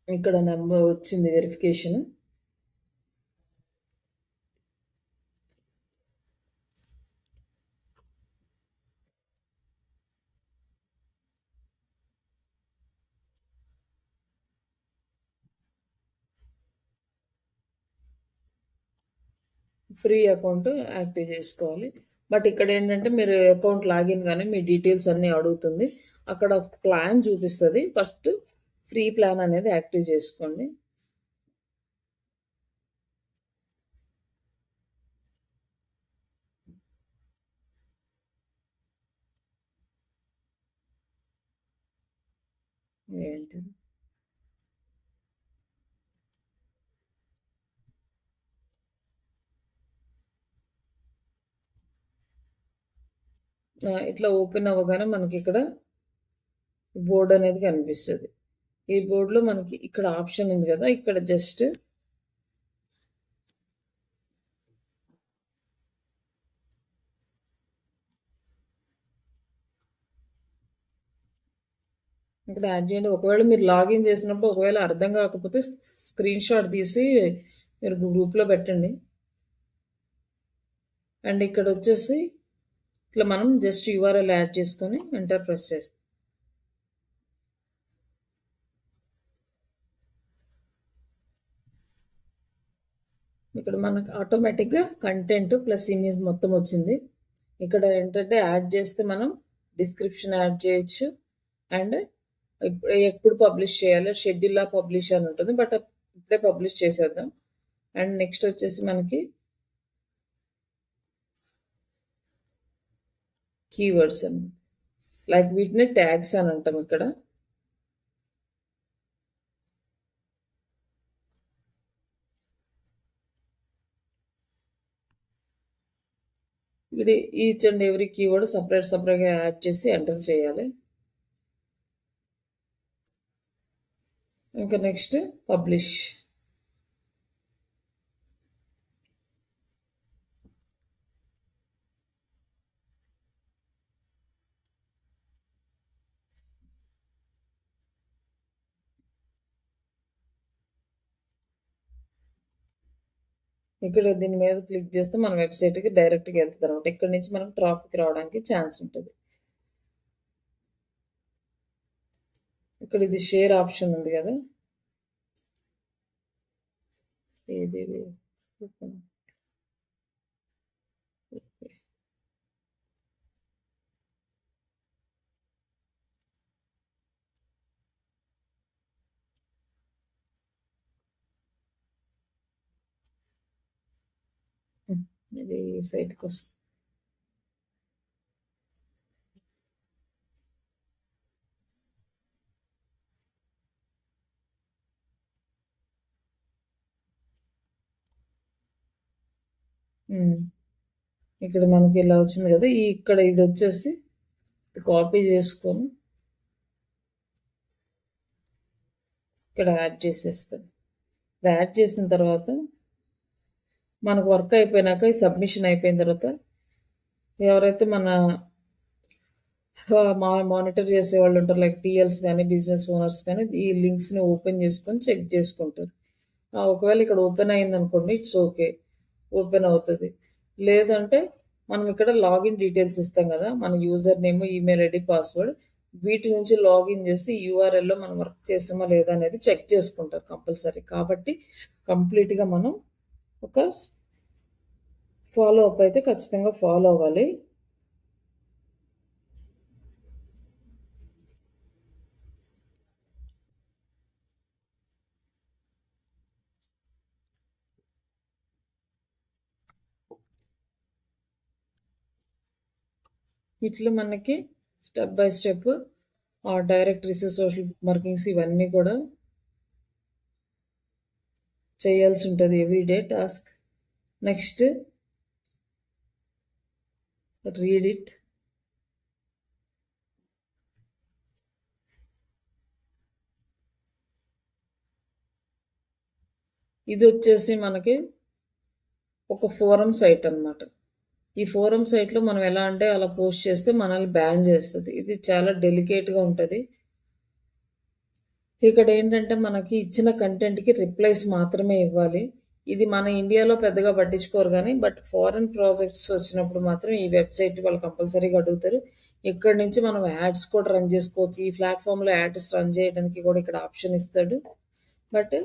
ఇక్కడ నెంబర్ వచ్చింది వెరిఫికేషన్. ఫ్రీ అకౌంట్ యాక్టివ్ చేసుకోవాలి. బట్ ఇక్కడ ఏంటంటే మీరు అకౌంట్ లాగిన్ కానీ మీ డీటెయిల్స్ అన్నీ అడుగుతుంది. అక్కడ ప్లాన్ చూపిస్తుంది. ఫస్ట్ ఫ్రీ ప్లాన్ అనేది యాక్టివ్ చేసుకోండి. ఏంటి ఇట్లా ఓపెన్ అవ్వగానే మనకి ఇక్కడ బోర్డు అనేది కనిపిస్తుంది. ఈ బోర్డులో మనకి ఇక్కడ ఆప్షన్ ఉంది కదా, ఇక్కడ జస్ట్ ఇక్కడ యాడ్ చేయండి. ఒకవేళ మీరు లాగిన్ చేసినప్పుడు ఒకవేళ అర్థం కాకపోతే స్క్రీన్ షాట్ తీసి మీరు గ్రూప్లో పెట్టండి. అండ్ ఇక్కడ వచ్చేసి ఇట్లా మనం జస్ట్ యూఆర్ఎల్ యాడ్ చేసుకొని ఎంటర్ ప్రెస్ చేస్తాం. ఇక్కడ మనకు ఆటోమేటిక్గా కంటెంట్ ప్లస్ ఇమేజ్ మొత్తం వచ్చింది. ఇక్కడ ఏంటంటే యాడ్ చేస్తే మనం డిస్క్రిప్షన్ యాడ్ చేయొచ్చు. అండ్ ఎప్పుడు పబ్లిష్ చేయాలి, షెడ్యూల్లా పబ్లిష్ అని ఉంటుంది, బట్ ఇప్పుడే పబ్లిష్ చేసేద్దాం. అండ్ నెక్స్ట్ వచ్చేసి మనకి కీవర్డ్స్ అని, లైక్ వీటిని ట్యాగ్స్ అని అంటాం. ఇక్కడ ఇది ఈచ్ అండ్ ఎవ్రీ కీవర్డ్ సపరేట్గా యాడ్ చేసి ఎంటర్ చేయాలి. ఇంకా నెక్స్ట్ పబ్లిష్. ఇక్కడ దీని మీద క్లిక్ చేస్తే మన వెబ్సైట్కి డైరెక్ట్గా వెళ్తుంది అనమాట. ఇక్కడ నుంచి మనకు ట్రాఫిక్ రావడానికి ఛాన్స్ ఉంటుంది. ఇక్కడ ఇది షేర్ ఆప్షన్ ఉంది కదా, ఇది ఇది సైట్కి వస్తుంది. ఇక్కడ మనకి ఇలా వచ్చింది కదా, ఇక్కడ ఇది వచ్చేసి కాపీ చేసుకొని ఇక్కడ యాడ్ చేసేస్తాం. యాడ్ చేసిన తర్వాత మనకు వర్క్ అయిపోయినాక, ఈ సబ్మిషన్ అయిపోయిన తర్వాత ఎవరైతే మానిటర్ చేసే వాళ్ళు ఉంటారు, లైక్ టీఎల్స్ కానీ బిజినెస్ ఓనర్స్ కానీ ఈ లింక్స్ని ఓపెన్ చేసుకొని చెక్ చేసుకుంటారు. ఒకవేళ ఇక్కడ ఓపెన్ అయింది అనుకోండి, ఇట్స్ ఓకే, ఓపెన్ అవుతుంది. లేదంటే మనం ఇక్కడ లాగిన్ డీటెయిల్స్ ఇస్తాం కదా, మన user name, email ID, password, వీటి నుంచి లాగిన్ చేసి యూఆర్ఎల్లో మనం వర్క్ చేసామా లేదా అనేది చెక్ చేసుకుంటారు కంపల్సరీ. కాబట్టి కంప్లీట్గా మనం ఒక ఫాలో అప్ అయితే ఖచ్చితంగా ఫాలో అవ్వాలి. ఇట్లా మనకి step by step directories, social markings ఇవన్నీ కూడా చేయాల్సి ఉంటుంది, everyday task. Next read it. ఇది వచ్చేసి మనకి ఒక ఫోరం సైట్ అనమాట. ఈ ఫోరం సైట్లో మనం ఎలా అంటే అలా పోస్ట్ చేస్తే మనల్ని బ్యాన్ చేస్తుంది. ఇది చాలా డెలికేట్గా ఉంటుంది. ఇక్కడ ఏంటంటే మనకి ఇచ్చిన కంటెంట్కి రిప్లైస్ మాత్రమే ఇవ్వాలి. ఇది మన ఇండియాలో పెద్దగా పట్టించుకోరు కానీ, బట్ ఫారెన్ ప్రాజెక్ట్స్ వచ్చినప్పుడు మాత్రం ఈ వెబ్సైట్ వాళ్ళు కంపల్సరీగా అడుగుతారు. ఇక్కడ నుంచి మనం యాడ్స్ కూడా రన్ చేసుకోవచ్చు. ఈ ప్లాట్ఫామ్లో యాడ్స్ రన్ చేయడానికి కూడా ఇక్కడ ఆప్షన్ ఇస్తాడు. బట్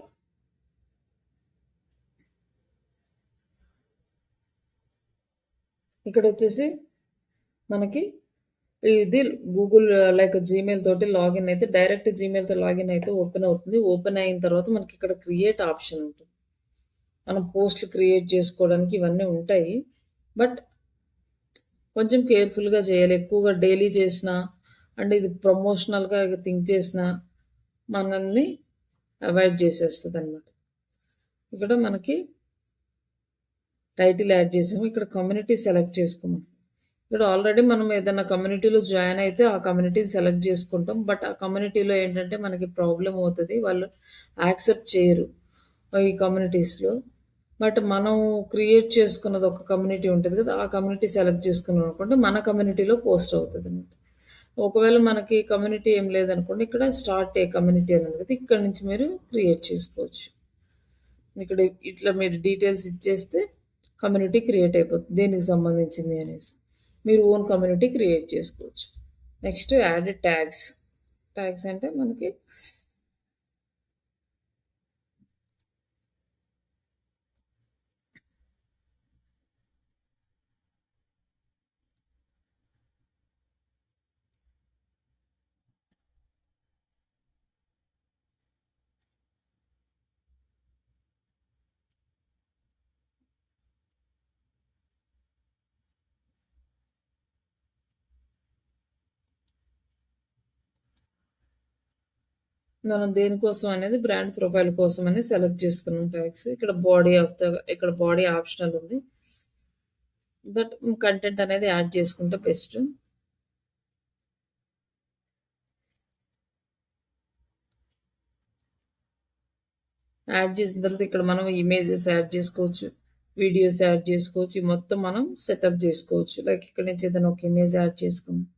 ఇక్కడ వచ్చేసి మనకి ఇది గూగుల్ లైక్ జీమెయిల్ తోటి లాగిన్ అయితే, డైరెక్ట్ జీమెయిల్తో లాగిన్ అయితే ఓపెన్ అవుతుంది. ఓపెన్ అయిన తర్వాత మనకి ఇక్కడ క్రియేట్ ఆప్షన్ ఉంటుంది. మనం పోస్ట్లు క్రియేట్ చేసుకోవడానికి ఇవన్నీ ఉంటాయి. బట్ కొంచెం కేర్ఫుల్గా చేయాలి. ఎక్కువగా డైలీ చేసిన అంటే ఇది ప్రమోషనల్గా థింక్ చేసిన మనల్ని అవాయిడ్ చేసేస్తుంది అనమాట. ఇక్కడ మనకి టైటిల్ యాడ్ చేసాము. ఇక్కడ కమ్యూనిటీ సెలెక్ట్ చేసుకున్నాం. ఇక్కడ ఆల్రెడీ మనం ఏదైనా కమ్యూనిటీలో జాయిన్ అయితే ఆ కమ్యూనిటీని సెలెక్ట్ చేసుకుంటాం. బట్ ఆ కమ్యూనిటీలో ఏంటంటే మనకి ప్రాబ్లం అవుతుంది, వాళ్ళు యాక్సెప్ట్ చేయరు ఈ కమ్యూనిటీస్లో. బట్ మనం క్రియేట్ చేసుకున్నది ఒక కమ్యూనిటీ ఉంటుంది కదా, ఆ కమ్యూనిటీ సెలెక్ట్ చేసుకున్నాం అనుకోండి, మన కమ్యూనిటీలో పోస్ట్ అవుతుంది అనమాట. ఒకవేళ మనకి కమ్యూనిటీ ఏం లేదనుకోండి, ఇక్కడ స్టార్ట్ ఏ కమ్యూనిటీ అనేది కదా, ఇక్కడ నుంచి మీరు క్రియేట్ చేసుకోవచ్చు. ఇక్కడ ఇట్లా మీరు డీటెయిల్స్ ఇచ్చేస్తే కమ్యూనిటీ క్రియేట్ అయిపోతుంది, దేనికి సంబంధించింది అనేసి. మీరు ఓన్ కమ్యూనిటీ క్రియేట్ చేసుకోవచ్చు. Next add tags. ట్యాగ్స్ అంటే మనకి మనం దేనికోసం అనేది బ్రాండ్ ప్రొఫైల్ కోసం అని సెలెక్ట్ చేసుకున్నాం ట్యాగ్స్. ఇక్కడ బాడీ ఆప్షనల్ ఉంది, బట్ కంటెంట్ అనేది యాడ్ చేసుకుంటే బెస్ట్. యాడ్ చేసిన తర్వాత ఇక్కడ మనం ఇమేజెస్ యాడ్ చేసుకోవచ్చు, వీడియోస్ యాడ్ చేసుకోవచ్చు. మొత్తం మనం సెటప్ చేసుకోవచ్చు. లైక్ ఇక్కడ నుంచి ఏదైనా ఒక ఇమేజ్ యాడ్ చేసుకున్నాం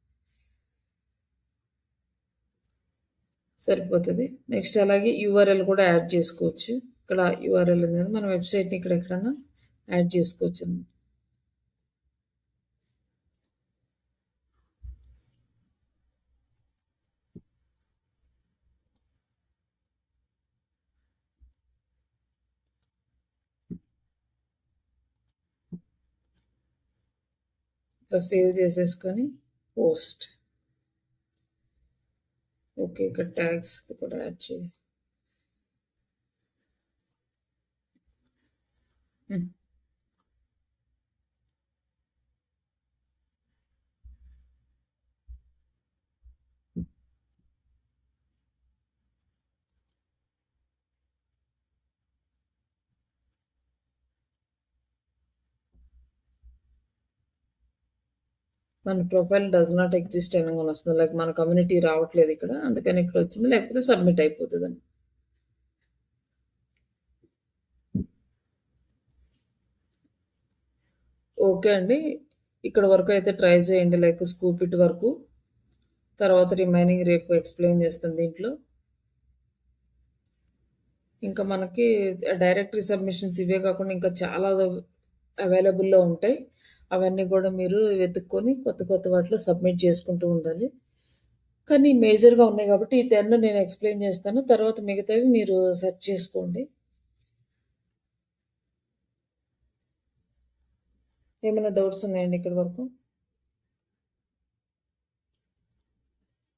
సరిపోతుంది. నెక్స్ట్ అలాగే యూఆర్ఎల్ కూడా యాడ్ చేసుకోవచ్చు. ఇక్కడ యూఆర్ఎల్ ఉంది, మన వెబ్సైట్ని ఇక్కడ ఎక్కడన్నా యాడ్ చేసుకోవచ్చు. ఇట్లా సేవ్ చేసేసుకొని పోస్ట్. ఓకే. ఇక్కడ ట్యాగ్స్ కూడా యాడ్ చేయాలి. హ్మ్. మన ప్రొఫైల్ డస్ నాట్ ఎగ్జిస్ట్ అని వస్తుంది. లైక్ మన కమ్యూనిటీ రావట్లేదు ఇక్కడ. అందుకని ఇక్కడ వచ్చింది. లేకపోతే సబ్మిట్ అయిపోతుందండి. ఓకే అండి. ఇక్కడ వరకు అయితే ట్రై చేయండి. లైక్ స్కూప్ ఇట్ వరకు. తర్వాత రిమైనింగ్ రేపు ఎక్స్‌ప్లెయిన్ చేస్తాను దీంట్లో. ఇంకా మనకి డైరెక్టరీ సబ్మిషన్స్ ఇవే కాకుండా ఇంకా చాలా అవైలబుల్‌లో ఉంటాయి. అవన్నీ కూడా మీరు వెతుక్కొని కొత్త కొత్త వాటిలో సబ్మిట్ చేసుకుంటూ ఉండాలి. కానీ మేజర్‌గా ఉన్నాయి కాబట్టి ఈ 10 నేను ఎక్స్‌ప్లెయిన్ చేస్తాను. తర్వాత మిగతావి మీరు సెర్చ్ చేసుకోండి. ఏమైనా డౌట్స్ ఉన్నాయండి ఇక్కడి వరకు?